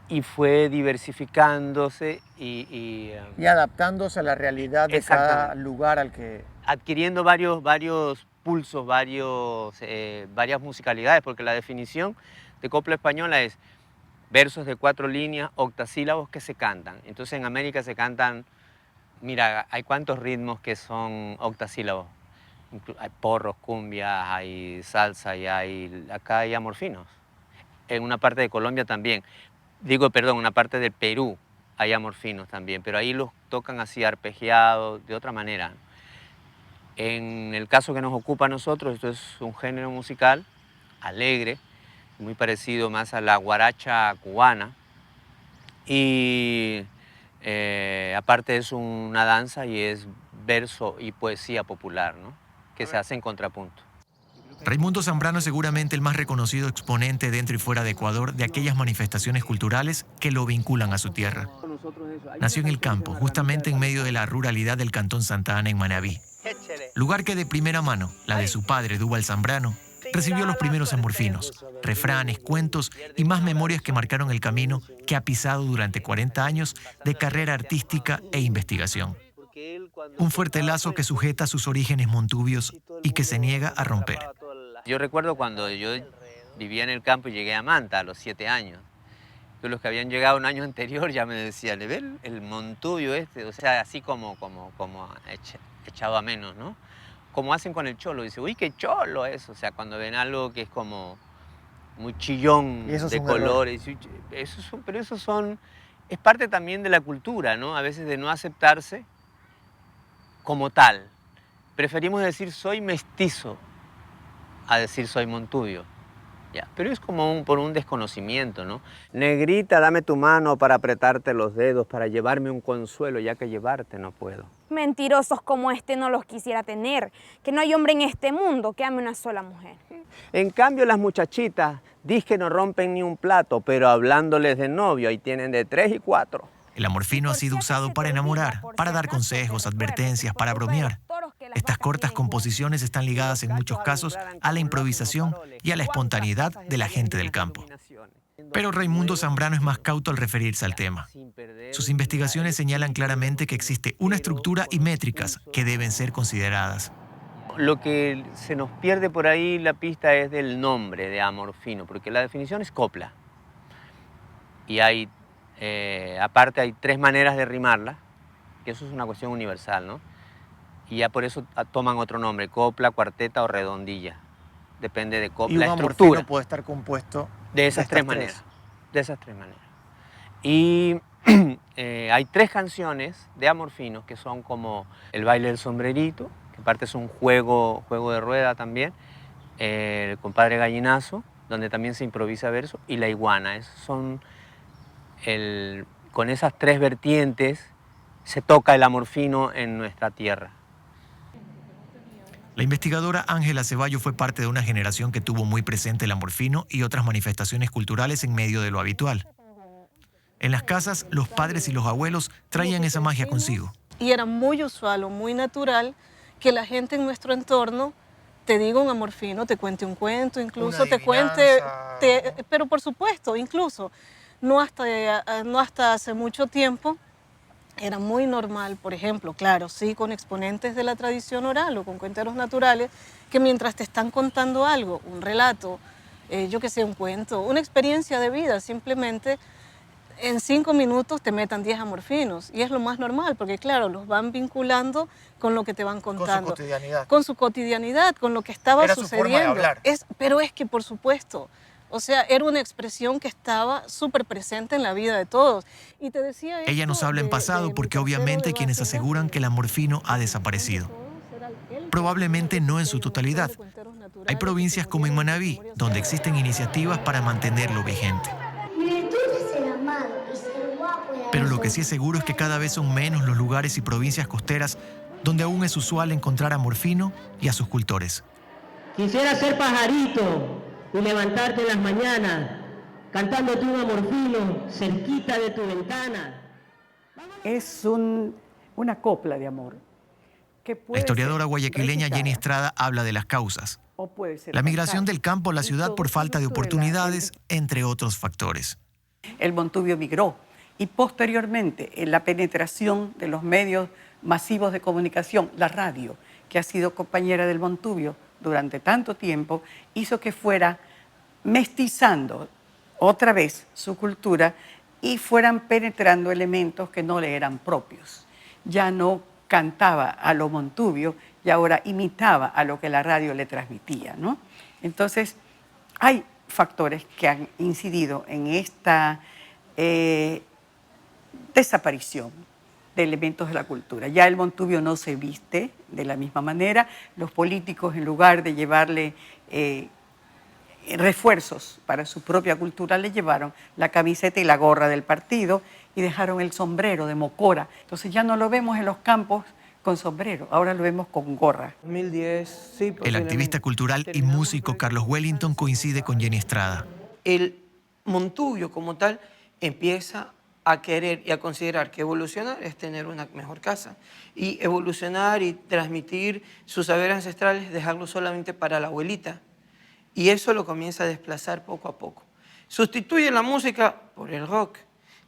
y fue diversificándose y adaptándose a la realidad de cada lugar al que... Adquiriendo varios pulsos, varias musicalidades, porque la definición de copla española es versos de 4 líneas, octasílabos que se cantan. Entonces en América se cantan, mira, hay cuántos ritmos que son octasílabos. Hay porros, cumbias, hay salsa y acá hay amorfinos. En una parte de Colombia también. Una parte del Perú hay amorfinos también, pero ahí los tocan así arpegiados, de otra manera. En el caso que nos ocupa a nosotros, esto es un género musical alegre, muy parecido más a la guaracha cubana. Y aparte es una danza y es verso y poesía popular, ¿no?, que se hace en contrapunto. Raimundo Zambrano es seguramente el más reconocido exponente dentro y fuera de Ecuador de aquellas manifestaciones culturales que lo vinculan a su tierra. Nació en el campo, justamente en medio de la ruralidad del cantón Santa Ana en Manabí, lugar que de primera mano, la de su padre Dúbal Zambrano, recibió los primeros amorfinos, refranes, cuentos y más memorias que marcaron el camino que ha pisado durante 40 años de carrera artística e investigación. Un fuerte lazo que sujeta sus orígenes montubios y que se niega a romper. Yo recuerdo cuando yo vivía en el campo y llegué a Manta a los 7 años. Los que habían llegado un año anterior ya me decían, ¿le ves el montubio este? O sea, así como echado a menos, ¿no? Como hacen con el cholo. Dice, uy, qué cholo eso. O sea, cuando ven algo que es como muy chillón de colores. Pero eso es parte también de la cultura, ¿no? A veces de no aceptarse como tal. Preferimos decir soy mestizo a decir soy montubio. Ya. Pero es como por un desconocimiento, ¿no? Negrita, dame tu mano para apretarte los dedos, para llevarme un consuelo, ya que llevarte no puedo. Mentirosos como este no los quisiera tener, que no hay hombre en este mundo que ame una sola mujer. En cambio las muchachitas, diz que no rompen ni un plato, pero hablándoles de novio, ahí tienen de 3 y 4. El amorfino ha sido usado para enamorar, para dar consejos, advertencias, para bromear. Estas cortas composiciones están ligadas en muchos casos a la improvisación y a la espontaneidad de la gente del campo. Pero Raimundo Zambrano es más cauto al referirse al tema. Sus investigaciones señalan claramente que existe una estructura y métricas que deben ser consideradas. Lo que se nos pierde por ahí la pista es del nombre de amorfino, porque la definición es copla. Y aparte hay 3 maneras de rimarla, que eso es una cuestión universal, ¿no? Y ya por eso toman otro nombre, copla, cuarteta o redondilla. Depende de y la un estructura. amorfino puede estar compuesto de esas 3 maneras. De esas 3 maneras. Y hay 3 canciones de amorfinos que son como El baile del sombrerito, que aparte es un juego de rueda también, El compadre gallinazo, donde también se improvisa verso, y La iguana. Con esas 3 vertientes se toca el amorfino en nuestra tierra. La investigadora Ángela Ceballo fue parte de una generación que tuvo muy presente el amorfino y otras manifestaciones culturales en medio de lo habitual. En las casas, los padres y los abuelos traían esa magia consigo. Y era muy usual o muy natural que la gente en nuestro entorno te diga un amorfino, te cuente un cuento, incluso te cuente... pero por supuesto, incluso, no hasta hace mucho tiempo, era muy normal, por ejemplo, claro, sí, con exponentes de la tradición oral o con cuenteros naturales, que mientras te están contando algo, un relato, yo qué sé, un cuento, una experiencia de vida, simplemente en 5 minutos te metan 10 amorfinos. Y es lo más normal, porque claro, los van vinculando con lo que te van contando. Con su cotidianidad. Con su cotidianidad, con lo que estaba sucediendo. Su forma de hablar. Pero es que, por supuesto, O sea, era una expresión que estaba súper presente en la vida de todos. Y te decía Ella nos habla en pasado porque obviamente hay quienes aseguran que el amorfino ha desaparecido. Probablemente no en su totalidad. Hay provincias como en Manabí, donde existen iniciativas para mantenerlo vigente. Pero lo que sí es seguro es que cada vez son menos los lugares y provincias costeras donde aún es usual encontrar a Morfino y a sus cultores. Quisiera ser pajarito y levantarte en las mañanas cantándote un amorfino cerquita de tu ventana. Es una copla de amor. La historiadora guayaquileña Jenny Estrada habla de las causas. La migración del campo a la ciudad por falta de oportunidades, entre otros factores. El montubio migró y posteriormente en la penetración de los medios masivos de comunicación, la radio, que ha sido compañera del montubio durante tanto tiempo, hizo que fuera mestizando otra vez su cultura y fueran penetrando elementos que no le eran propios. Ya no cantaba a lo montubio y ahora imitaba a lo que la radio le transmitía, ¿no? Entonces, hay factores que han incidido en esta desaparición de elementos de la cultura. Ya el montubio no se viste de la misma manera. Los políticos, en lugar de llevarle refuerzos para su propia cultura, le llevaron la camiseta y la gorra del partido y dejaron el sombrero de mocora. Entonces ya no lo vemos en los campos con sombrero, ahora lo vemos con gorra. 2010, sí, el activista cultural y músico Carlos Wellington coincide con Jenny Estrada. El montubio como tal empieza a querer y a considerar que evolucionar es tener una mejor casa. Y evolucionar y transmitir sus saberes ancestrales, dejarlo solamente para la abuelita. Y eso lo comienza a desplazar poco a poco. Sustituye la música por el rock.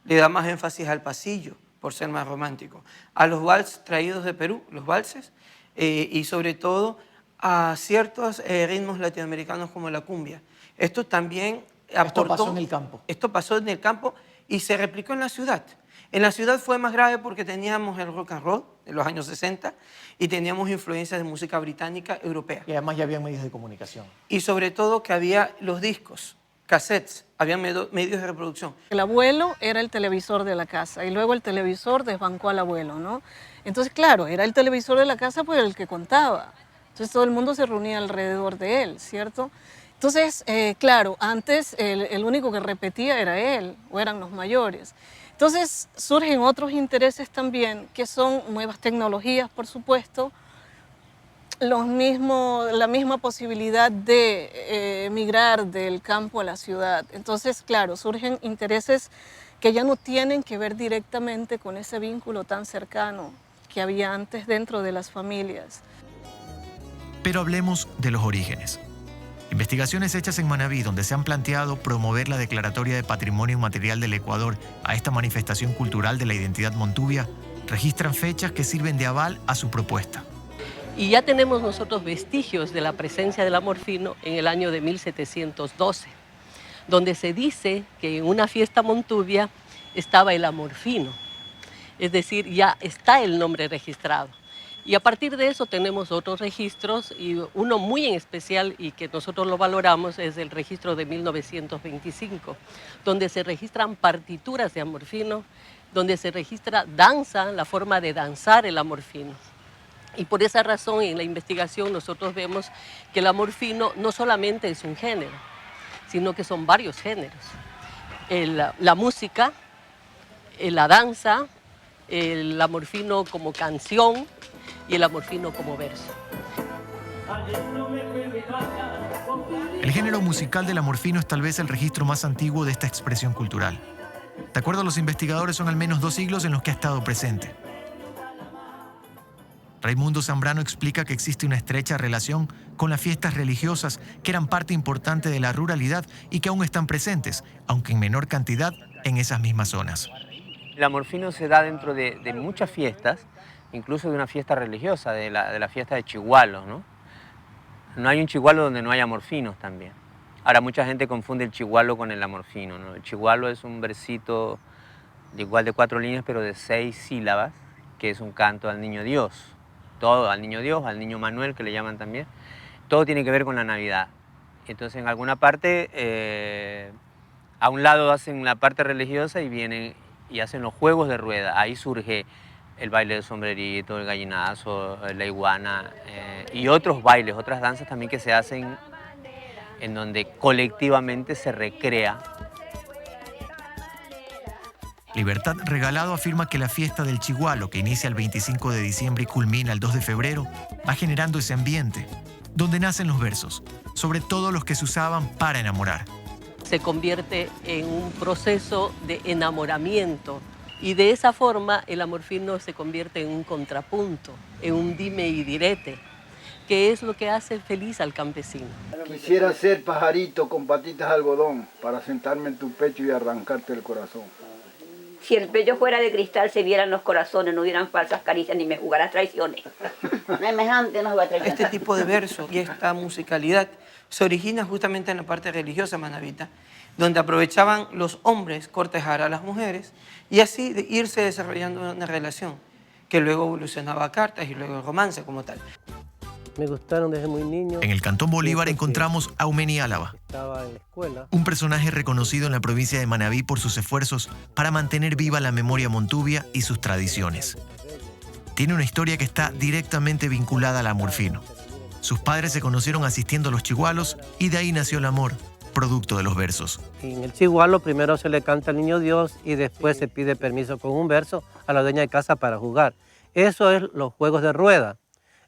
Le da más énfasis al pasillo, por ser más romántico. A los vals traídos de Perú, los valses, y sobre todo a ciertos ritmos latinoamericanos como la cumbia. Esto también aportó... Esto pasó en el campo. Esto pasó en el campo y se replicó en la ciudad. En la ciudad fue más grave porque teníamos el rock and roll de los años 60 y teníamos influencias de música británica, europea. Y además ya había medios de comunicación. Y sobre todo que había los discos, cassettes, había medios de reproducción. El abuelo era el televisor de la casa y luego el televisor desbancó al abuelo, ¿no? Entonces, claro, era el televisor de la casa pues el que contaba. Entonces todo el mundo se reunía alrededor de él, ¿cierto? Entonces, claro, antes el único que repetía era él o eran los mayores. Entonces surgen otros intereses también, que son nuevas tecnologías, por supuesto, la misma posibilidad de migrar del campo a la ciudad. Entonces, claro, surgen intereses que ya no tienen que ver directamente con ese vínculo tan cercano que había antes dentro de las familias. Pero hablemos de los orígenes. Investigaciones hechas en Manabí, donde se han planteado promover la declaratoria de Patrimonio Inmaterial del Ecuador a esta manifestación cultural de la identidad montubia, registran fechas que sirven de aval a su propuesta. Y ya tenemos nosotros vestigios de la presencia del amorfino en el año de 1712, donde se dice que en una fiesta montubia estaba el amorfino, es decir, ya está el nombre registrado. Y a partir de eso tenemos otros registros y uno muy en especial y que nosotros lo valoramos es el registro de 1925, donde se registran partituras de amorfino, donde se registra danza, la forma de danzar el amorfino. Y por esa razón en la investigación nosotros vemos que el amorfino no solamente es un género, sino que son varios géneros. La música, la danza, el amorfino como canción, y el amorfino como verso. El género musical del amorfino es tal vez el registro más antiguo de esta expresión cultural. De acuerdo a los investigadores, son al menos 2 siglos en los que ha estado presente. Raimundo Zambrano explica que existe una estrecha relación con las fiestas religiosas que eran parte importante de la ruralidad y que aún están presentes, aunque en menor cantidad, en esas mismas zonas. El amorfino se da dentro de muchas fiestas, incluso de una fiesta religiosa, de la fiesta de Chigualo, ¿no? No hay un Chigualo donde no haya amorfinos también. Ahora, mucha gente confunde el Chigualo con el amorfino, ¿no? El Chigualo es un versito igual de 4 líneas, pero de 6 sílabas, que es un canto al niño Dios. Todo, al niño Dios, al niño Manuel, que le llaman también. Todo tiene que ver con la Navidad. Entonces en alguna parte, a un lado hacen la parte religiosa y vienen y hacen los juegos de rueda. Ahí surge el baile del sombrerito, el gallinazo, la iguana y otros bailes, otras danzas también que se hacen en donde colectivamente se recrea. Libertad Regalado afirma que la fiesta del Chigualo, que inicia el 25 de diciembre y culmina el 2 de febrero, va generando ese ambiente, donde nacen los versos, sobre todo los que se usaban para enamorar. Se convierte en un proceso de enamoramiento y de esa forma el amor fino se convierte en un contrapunto, en un dime y direte, que es lo que hace feliz al campesino. Quisiera ser pajarito con patitas de algodón para sentarme en tu pecho y arrancarte el corazón. Si el pecho fuera de cristal se vieran los corazones, no hubieran falsas caricias ni me jugaras traiciones. Semejante no va a traicionar. Este tipo de verso y esta musicalidad se origina justamente en la parte religiosa manabita, donde aprovechaban los hombres cortejar a las mujeres y así de irse desarrollando una relación que luego evolucionaba a cartas y luego el romance como tal. Me gustaron desde muy niño. En el Cantón Bolívar encontramos a Eumeni Álava, Estaba en la escuela. un personaje reconocido en la provincia de Manabí por sus esfuerzos para mantener viva la memoria montuvia y sus tradiciones. Tiene una historia que está directamente vinculada al amor fino. Sus padres se conocieron asistiendo a los chigualos y de ahí nació el amor, producto de los versos. Y en el chigualo primero se le canta al niño Dios y después se pide permiso con un verso a la dueña de casa para jugar. Eso es los juegos de rueda,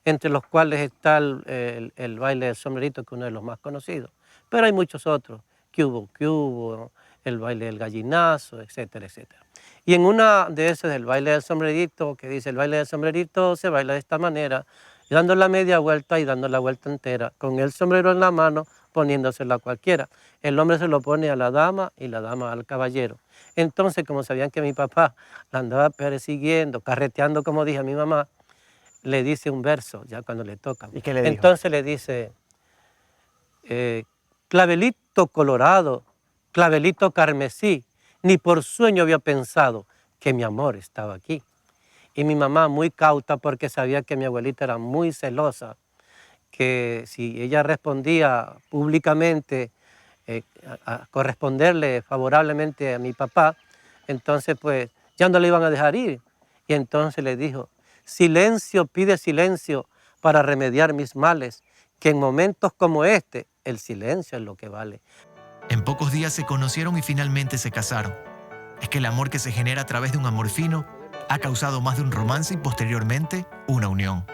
entre los cuales está el baile del sombrerito, que es uno de los más conocidos. Pero hay muchos otros, cubo, el baile del gallinazo, etcétera, etcétera. Y en una de esas, el baile del sombrerito, que dice el baile del sombrerito se baila de esta manera, dando la media vuelta y dando la vuelta entera, con el sombrero en la mano, poniéndoselo a cualquiera. El hombre se lo pone a la dama y la dama al caballero. Entonces, como sabían que mi papá la andaba persiguiendo, carreteando, como dije a mi mamá, le dice un verso, ya cuando le toca. ¿Y qué le dijo? Entonces le dice, clavelito colorado, clavelito carmesí, ni por sueño había pensado que mi amor estaba aquí. Y mi mamá muy cauta porque sabía que mi abuelita era muy celosa, que si ella respondía públicamente a corresponderle favorablemente a mi papá, entonces pues ya no le iban a dejar ir. Y entonces le dijo, silencio, pide silencio para remediar mis males, que en momentos como este, el silencio es lo que vale. En pocos días se conocieron y finalmente se casaron. Es que el amor que se genera a través de un amor fino ha causado más de un romance y posteriormente una unión.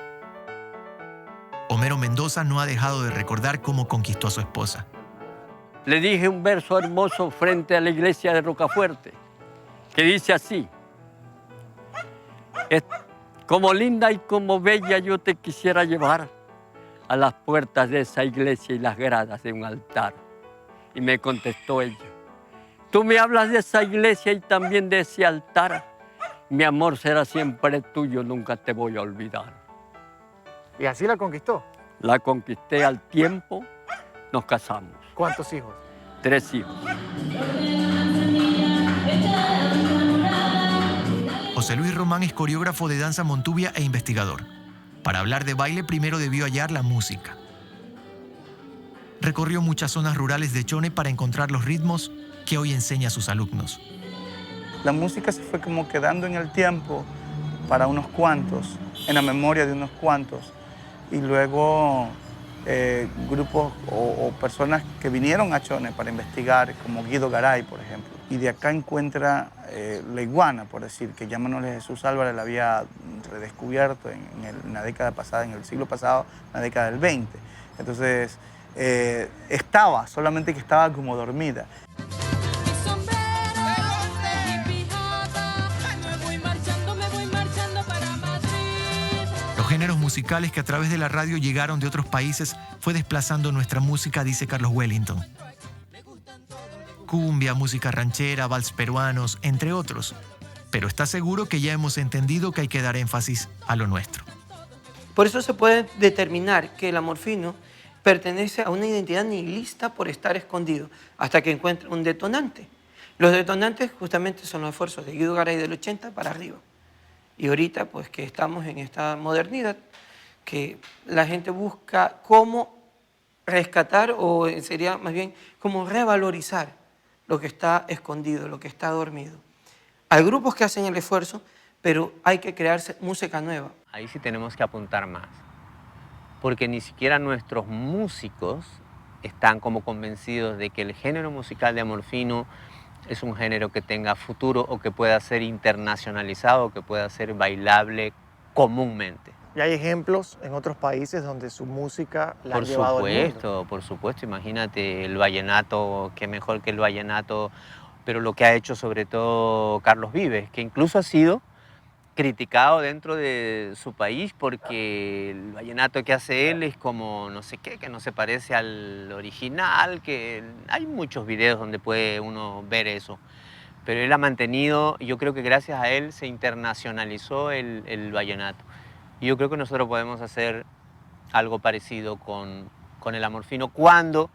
Homero Mendoza no ha dejado de recordar cómo conquistó a su esposa. Le dije un verso hermoso frente a la iglesia de Rocafuerte, que dice así: como linda y como bella yo te quisiera llevar a las puertas de esa iglesia y las gradas de un altar. Y me contestó ella, tú me hablas de esa iglesia y también de ese altar. Mi amor será siempre tuyo, nunca te voy a olvidar. ¿Y así la conquistó? La conquisté al tiempo, nos casamos. ¿Cuántos hijos? 3 hijos. José Luis Román es coreógrafo de danza montuvia e investigador. Para hablar de baile primero debió hallar la música. Recorrió muchas zonas rurales de Chone para encontrar los ritmos que hoy enseña a sus alumnos. La música se fue como quedando en el tiempo para unos cuantos, en la memoria de unos cuantos. Y luego grupos o personas que vinieron a Chone para investigar, como Guido Garay, por ejemplo. Y de acá encuentra la iguana, por decir, que ya Manuel Jesús Álvarez la había redescubierto en la década pasada, en el siglo pasado, en la década del 20. Entonces, estaba, solamente que estaba como dormida. Los géneros musicales que a través de la radio llegaron de otros países fue desplazando nuestra música, dice Carlos Wellington. Cumbia, música ranchera, vals peruanos, entre otros. Pero está seguro que ya hemos entendido que hay que dar énfasis a lo nuestro. Por eso se puede determinar que el amor fino pertenece a una identidad nihilista por estar escondido, hasta que encuentra un detonante. Los detonantes justamente son los esfuerzos de Guido Garay del 80 para arriba. Y ahorita, pues que estamos en esta modernidad, que la gente busca cómo rescatar, o sería más bien como revalorizar lo que está escondido, lo que está dormido. Hay grupos que hacen el esfuerzo, pero hay que crearse música nueva. Ahí sí tenemos que apuntar más, porque ni siquiera nuestros músicos están como convencidos de que el género musical de Amorfino es un género que tenga futuro o que pueda ser internacionalizado, o que pueda ser bailable comúnmente. ¿Y hay ejemplos en otros países donde su música la han llevado al mundo? Por supuesto. Imagínate el vallenato, qué mejor que el vallenato, pero lo que ha hecho sobre todo Carlos Vives, que incluso ha sido criticado dentro de su país porque el vallenato que hace él es como no sé qué, que no se parece al original, que hay muchos videos donde puede uno ver eso. Pero él ha mantenido, yo creo que gracias a él se internacionalizó el vallenato. Y yo creo que nosotros podemos hacer algo parecido con el Amorfino cuando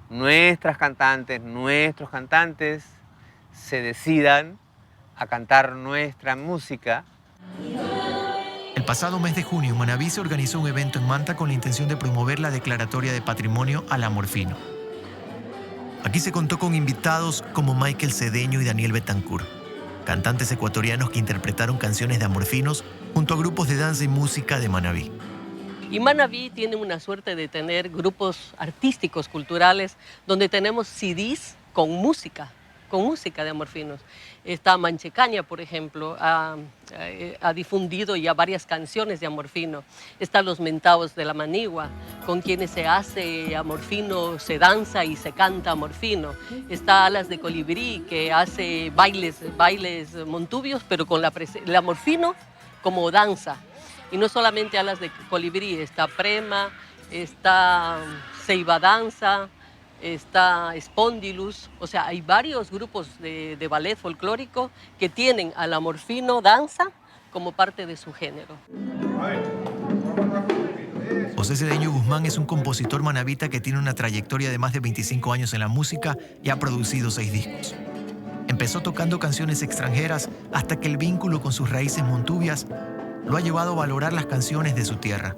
nuestras cantantes, nuestros cantantes se decidan a cantar nuestra música. El pasado mes de junio, Manaví se organizó un evento en Manta con la intención de promover la declaratoria de patrimonio al Amorfino. Aquí se contó con invitados como Michael Cedeño y Daniel Betancourt, cantantes ecuatorianos que interpretaron canciones de Amorfinos junto a grupos de danza y música de Manaví. Y Manaví tiene una suerte de tener grupos artísticos, culturales, donde tenemos CDs con música de Amorfinos. Está Manchecaña, por ejemplo, ha difundido ya varias canciones de Amorfino. Está Los Mentados de la Manigua, con quienes se hace Amorfino, se danza y se canta Amorfino. Está Alas de Colibrí, que hace bailes montubios, pero con el Amorfino como danza. Y no solamente Alas de Colibrí, está Prema, está Ceiba Danza, está Spondylus, o sea, hay varios grupos de ballet folclórico que tienen al Amorfino danza como parte de su género. José Cedeño Guzmán es un compositor manavita que tiene una trayectoria de más de 25 años en la música y ha producido 6 discos. Empezó tocando canciones extranjeras hasta que el vínculo con sus raíces montuvias lo ha llevado a valorar las canciones de su tierra.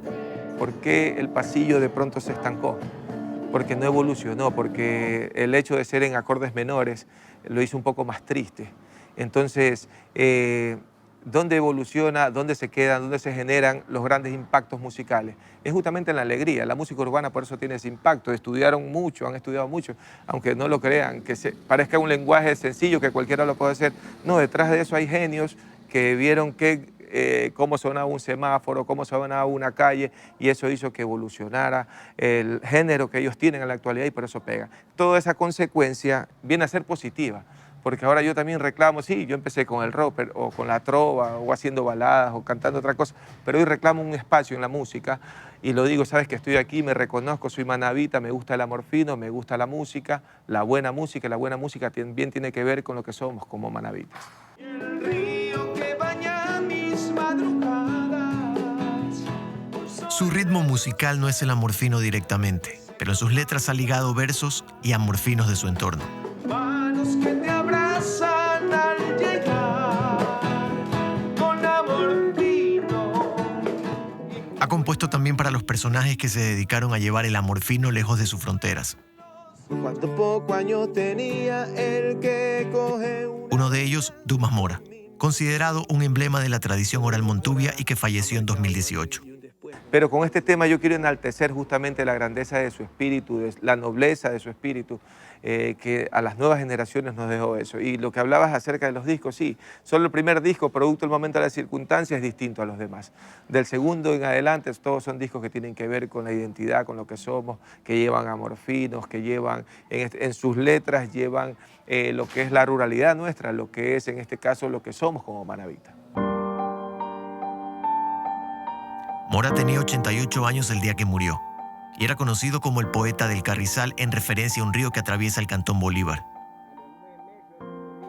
¿Por qué el pasillo de pronto se estancó? Porque no evolucionó, porque el hecho de ser en acordes menores lo hizo un poco más triste. Entonces, ¿dónde evoluciona, dónde se quedan, dónde se generan los grandes impactos musicales? Es justamente en la alegría. La música urbana por eso tiene ese impacto. Estudiaron mucho, han estudiado mucho, aunque no lo crean, que parezca un lenguaje sencillo que cualquiera lo puede hacer. No, detrás de eso hay genios que vieron cómo sonaba un semáforo, cómo sonaba una calle, y eso hizo que evolucionara el género que ellos tienen en la actualidad y por eso pega. Toda esa consecuencia viene a ser positiva, porque ahora yo también reclamo, sí, yo empecé con el rock o con la trova o haciendo baladas o cantando otra cosa, pero hoy reclamo un espacio en la música y lo digo, sabes que estoy aquí, me reconozco, soy manavita, me gusta el Amorfino, me gusta la música, la buena música también tiene que ver con lo que somos como manavitas. Su ritmo musical no es el amorfino directamente, pero en sus letras ha ligado versos y amorfinos de su entorno. Manos que te abrazan al llegar con Amorfino. Ha compuesto también para los personajes que se dedicaron a llevar el amorfino lejos de sus fronteras. Cuánto poco años tenía el que coge Uno de ellos, Dumas Mora, considerado un emblema de la tradición oral montuvia y que falleció en 2018. Pero con este tema yo quiero enaltecer justamente la grandeza de su espíritu, la nobleza de su espíritu, que a las nuevas generaciones nos dejó eso. Y lo que hablabas acerca de los discos, sí, solo el primer disco, producto del momento de las circunstancias, es distinto a los demás. Del segundo en adelante, todos son discos que tienen que ver con la identidad, con lo que somos, que llevan amorfinos, que llevan, en sus letras llevan lo que es la ruralidad nuestra, lo que es en este caso lo que somos como manavitas. Mora tenía 88 años el día que murió y era conocido como el poeta del Carrizal en referencia a un río que atraviesa el Cantón Bolívar.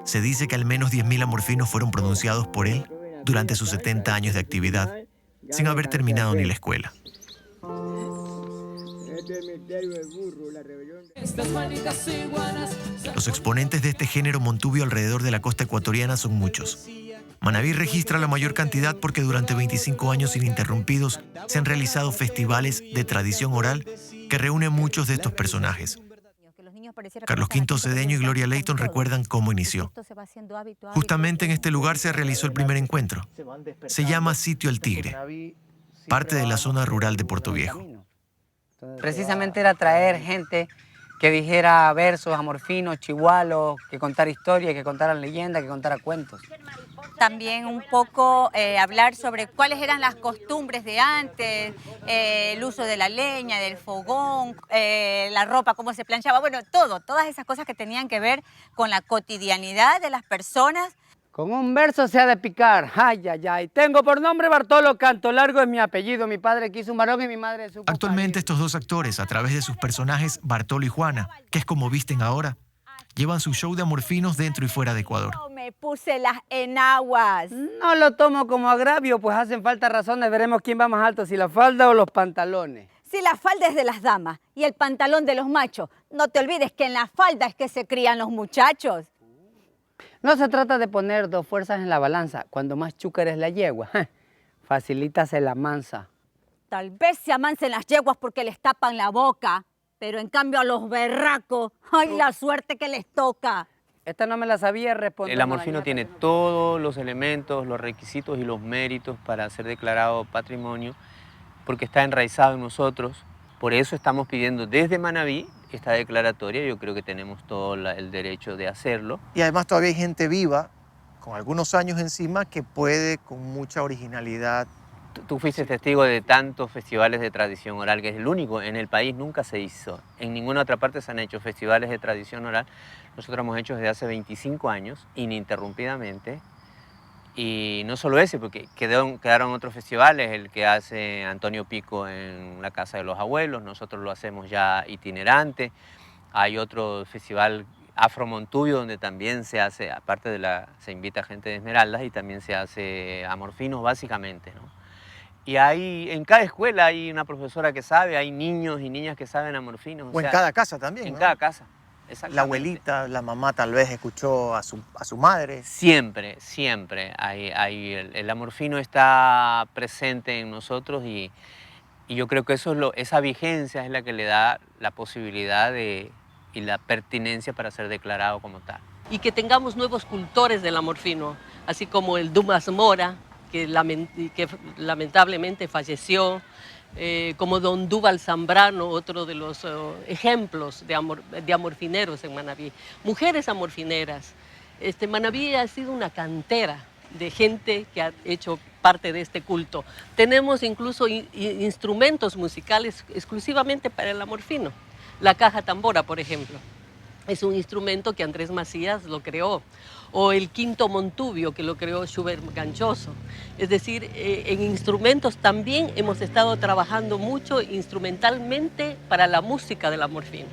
Se dice que al menos 10.000 amorfinos fueron pronunciados por él durante sus 70 años de actividad, sin haber terminado ni la escuela. Los exponentes de este género montuvio alrededor de la costa ecuatoriana son muchos. Manabí registra la mayor cantidad porque durante 25 años ininterrumpidos se han realizado festivales de tradición oral que reúnen muchos de estos personajes. Carlos V Cedeño y Gloria Leyton recuerdan cómo inició. Justamente en este lugar se realizó el primer encuentro. Se llama Sitio El Tigre, parte de la zona rural de Puerto Viejo. Precisamente era traer gente que dijera versos, amorfinos, chihualos, que contara historias, que contara leyendas, que contara cuentos. También un poco hablar sobre cuáles eran las costumbres de antes, el uso de la leña, del fogón, la ropa, cómo se planchaba, bueno, todas esas cosas que tenían que ver con la cotidianidad de las personas. Con un verso se ha de picar, ay, ay, ay. Tengo por nombre Bartolo, Canto Largo es mi apellido, mi padre quiso un varón y mi madre su... Actualmente estos dos actores, a través de sus personajes Bartolo y Juana, que es como visten ahora, llevan su show de amorfinos dentro y fuera de Ecuador. Me puse las enaguas. No lo tomo como agravio, pues hacen falta razones, veremos quién va más alto, si la falda o los pantalones. Si la falda es de las damas y el pantalón de los machos, no te olvides que en la falda es que se crían los muchachos. No se trata de poner dos fuerzas en la balanza. Cuando más chúcar es la yegua, facilita se la mansa. Tal vez se amansen las yeguas porque les tapan la boca, pero en cambio a los berracos, ¡ay, la suerte que les toca! Esta no me la sabía responder. El amorfino tiene todos los elementos, los requisitos y los méritos para ser declarado patrimonio, porque está enraizado en nosotros. Por eso estamos pidiendo desde Manabí esta declaratoria. Yo creo que tenemos todo el derecho de hacerlo. Y además todavía hay gente viva, con algunos años encima, que puede con mucha originalidad. Tú fuiste testigo de tantos festivales de tradición oral, que es el único en el país, nunca se hizo. En ninguna otra parte se han hecho festivales de tradición oral. Nosotros hemos hecho desde hace 25 años, ininterrumpidamente. Y no solo ese, porque quedaron otros festivales, el que hace Antonio Pico en la Casa de los Abuelos, nosotros lo hacemos ya itinerante. Hay otro festival Afro Montubio, donde también se hace, aparte de se invita gente de Esmeraldas y también se hace amorfinos básicamente, ¿no? Y en cada escuela hay una profesora que sabe, hay niños y niñas que saben amorfinos. O en cada casa también, En ¿no? cada casa. La abuelita, la mamá tal vez escuchó a su madre. Siempre, siempre. El amorfino está presente en nosotros y yo creo que esa vigencia es la que le da la posibilidad y la pertinencia para ser declarado como tal. Y que tengamos nuevos cultores del amorfino, así como el Dumas Mora, que lamentablemente falleció, como don Duval Zambrano, otro de los ejemplos de amorfineros en Manabí. Mujeres amorfineras. Manabí ha sido una cantera de gente que ha hecho parte de este culto. Tenemos incluso instrumentos musicales exclusivamente para el amorfino. La caja tambora, por ejemplo, es un instrumento que Andrés Macías lo creó. O el quinto montubio, que lo creó Schubert Ganchoso. Es decir, en instrumentos también hemos estado trabajando mucho instrumentalmente para la música del amorfino.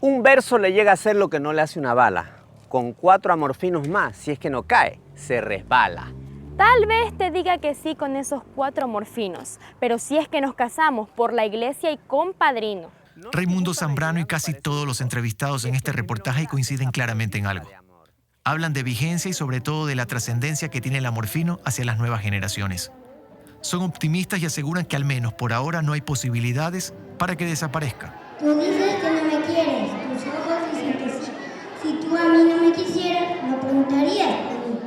Un verso le llega a hacer lo que no le hace una bala. Con 4 amorfinos más, si es que no cae, se resbala. Tal vez te diga que sí con esos 4 amorfinos, pero si es que nos casamos por la iglesia y con padrino. Raimundo Zambrano y casi todos los entrevistados en este reportaje coinciden claramente en algo. Hablan de vigencia y sobre todo de la trascendencia que tiene el amorfino hacia las nuevas generaciones. Son optimistas y aseguran que al menos por ahora no hay posibilidades para que desaparezca. Tú dices que no me quieres, tus ojos dicen que sí. Si tú a mí no me quisieras, no preguntarías por mí.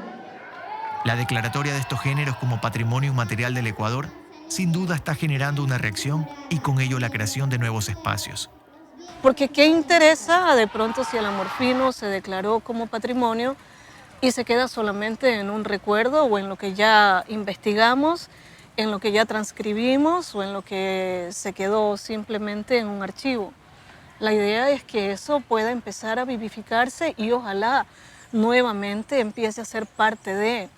La declaratoria de estos géneros como patrimonio inmaterial del Ecuador sin duda está generando una reacción y con ello la creación de nuevos espacios. Porque ¿qué interesa de pronto si el amorfino se declaró como patrimonio y se queda solamente en un recuerdo o en lo que ya investigamos, en lo que ya transcribimos o en lo que se quedó simplemente en un archivo? La idea es que eso pueda empezar a vivificarse y ojalá nuevamente empiece a ser parte de.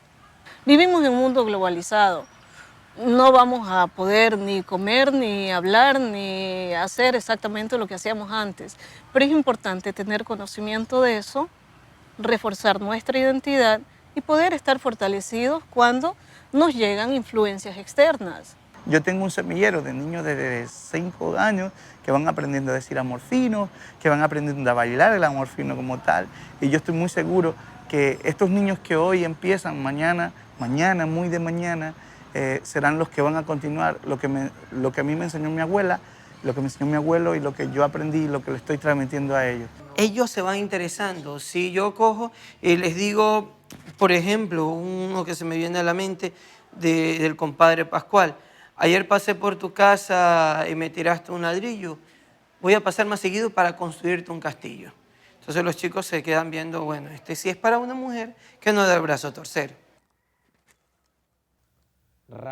Vivimos en un mundo globalizado. No vamos a poder ni comer, ni hablar, ni hacer exactamente lo que hacíamos antes. Pero es importante tener conocimiento de eso, reforzar nuestra identidad y poder estar fortalecidos cuando nos llegan influencias externas. Yo tengo un semillero de niños de 5 años que van aprendiendo a decir amorfino, que van aprendiendo a bailar el amorfino como tal. Y yo estoy muy seguro que estos niños que hoy empiezan, mañana mañana, muy de mañana, serán los que van a continuar lo que a mí me enseñó mi abuela, lo que me enseñó mi abuelo y lo que yo aprendí y lo que le estoy transmitiendo a ellos. Ellos se van interesando. Si yo cojo y les digo, por ejemplo, uno que se me viene a la mente del compadre Pascual, ayer pasé por tu casa y me tiraste un ladrillo, voy a pasar más seguido para construirte un castillo. Entonces los chicos se quedan viendo, bueno, si es para una mujer, que no da el brazo a torcer.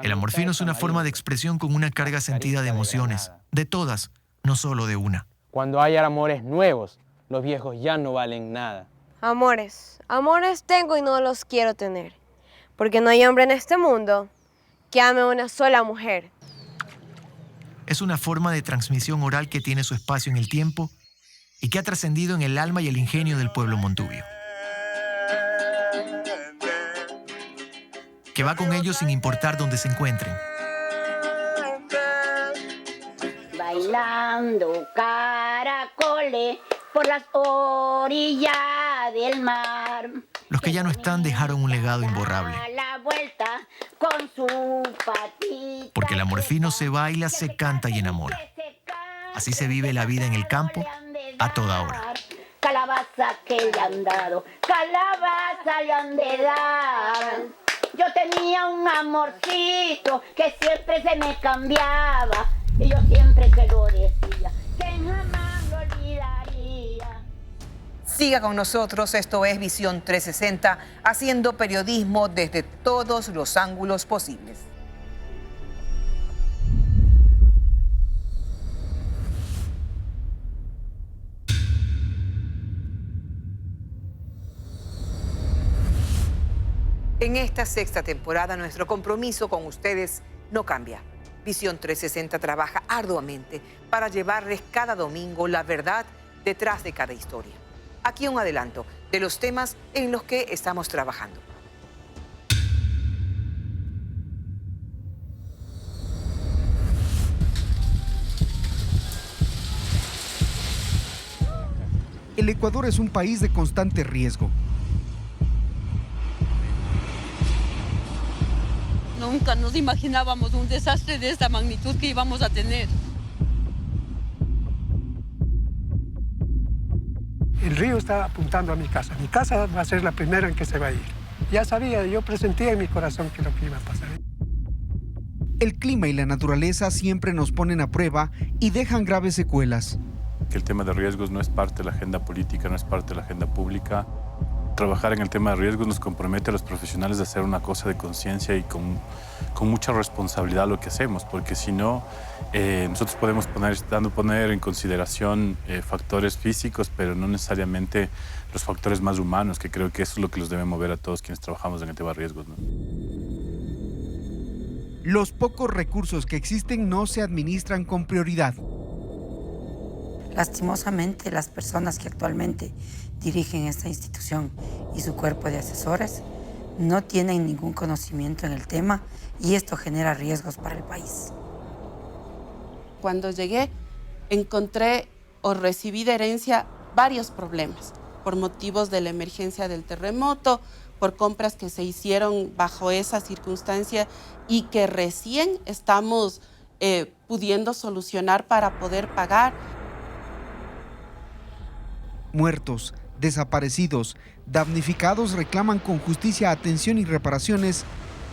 El amorfino es una forma de expresión con una carga sentida de emociones, de todas, no solo de una. Cuando hay amores nuevos, los viejos ya no valen nada. Amores tengo y no los quiero tener, porque no hay hombre en este mundo que ame a una sola mujer. Es una forma de transmisión oral que tiene su espacio en el tiempo y que ha trascendido en el alma y el ingenio del pueblo montubio, que va con ellos sin importar dónde se encuentren. Bailando caracoles por las orillas del mar. Los que ya no están dejaron un legado imborrable. A la vuelta con su patita. Porque el amorfino se baila, se canta y enamora. Así se vive la vida en el campo a toda hora. Calabaza que le han dado, calabaza le han de dar. Yo tenía un amorcito que siempre se me cambiaba y yo siempre se lo decía, que jamás lo olvidaría. Siga con nosotros, esto es Visión 360, haciendo periodismo desde todos los ángulos posibles. En esta sexta temporada, nuestro compromiso con ustedes no cambia. Visión 360 trabaja arduamente para llevarles cada domingo la verdad detrás de cada historia. Aquí un adelanto de los temas en los que estamos trabajando. El Ecuador es un país de constante riesgo. Nunca nos imaginábamos un desastre de esta magnitud que íbamos a tener. El río está apuntando a mi casa. Mi casa va a ser la primera en que se va a ir. Ya sabía, yo presentía en mi corazón que lo que iba a pasar. El clima y la naturaleza siempre nos ponen a prueba y dejan graves secuelas. Que el tema de riesgos no es parte de la agenda política, no es parte de la agenda pública. Trabajar en el tema de riesgos nos compromete a los profesionales a hacer una cosa de conciencia y con mucha responsabilidad lo que hacemos, porque si no, nosotros podemos poner en consideración factores físicos, pero no necesariamente los factores más humanos, que creo que eso es lo que los debe mover a todos quienes trabajamos en el tema de riesgos, ¿no? Los pocos recursos que existen no se administran con prioridad. Lastimosamente, las personas que actualmente dirigen esta institución y su cuerpo de asesores no tienen ningún conocimiento en el tema y esto genera riesgos para el país. Cuando llegué, encontré o recibí de herencia varios problemas por motivos de la emergencia del terremoto, por compras que se hicieron bajo esa circunstancia y que recién estamos pudiendo solucionar para poder pagar. Muertos, desaparecidos, damnificados reclaman con justicia atención y reparaciones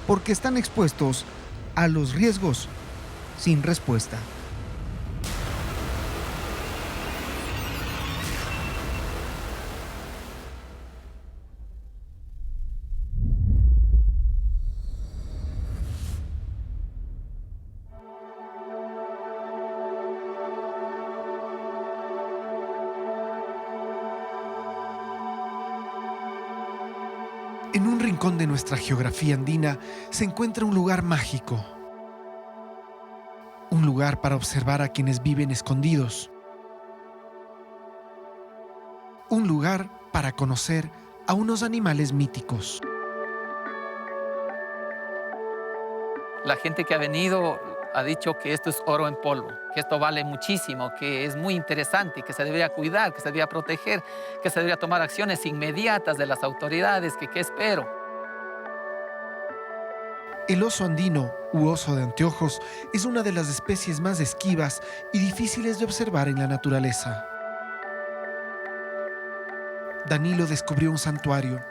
porque están expuestos a los riesgos sin respuesta. En un rincón de nuestra geografía andina se encuentra un lugar mágico. Un lugar para observar a quienes viven escondidos. Un lugar para conocer a unos animales míticos. La gente que ha venido ha dicho que esto es oro en polvo, que esto vale muchísimo, que es muy interesante, que se debería cuidar, que se debería proteger, que se debería tomar acciones inmediatas de las autoridades, que qué espero. El oso andino, u oso de anteojos, es una de las especies más esquivas y difíciles de observar en la naturaleza. Danilo descubrió un santuario,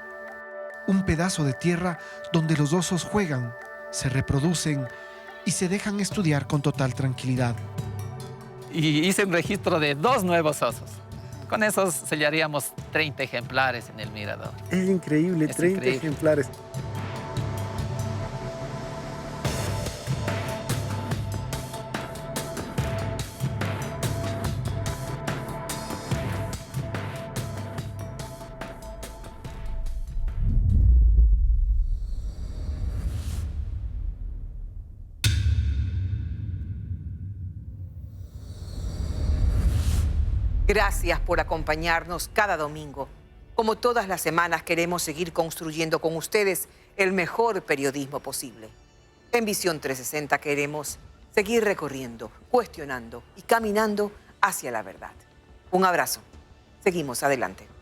un pedazo de tierra donde los osos juegan, se reproducen y se dejan estudiar con total tranquilidad. Y hice un registro de 2 nuevos osos. Con esos sellaríamos 30 ejemplares en el mirador. Es increíble, 30 ejemplares. Gracias por acompañarnos cada domingo. Como todas las semanas, queremos seguir construyendo con ustedes el mejor periodismo posible. En Visión 360 queremos seguir recorriendo, cuestionando y caminando hacia la verdad. Un abrazo. Seguimos adelante.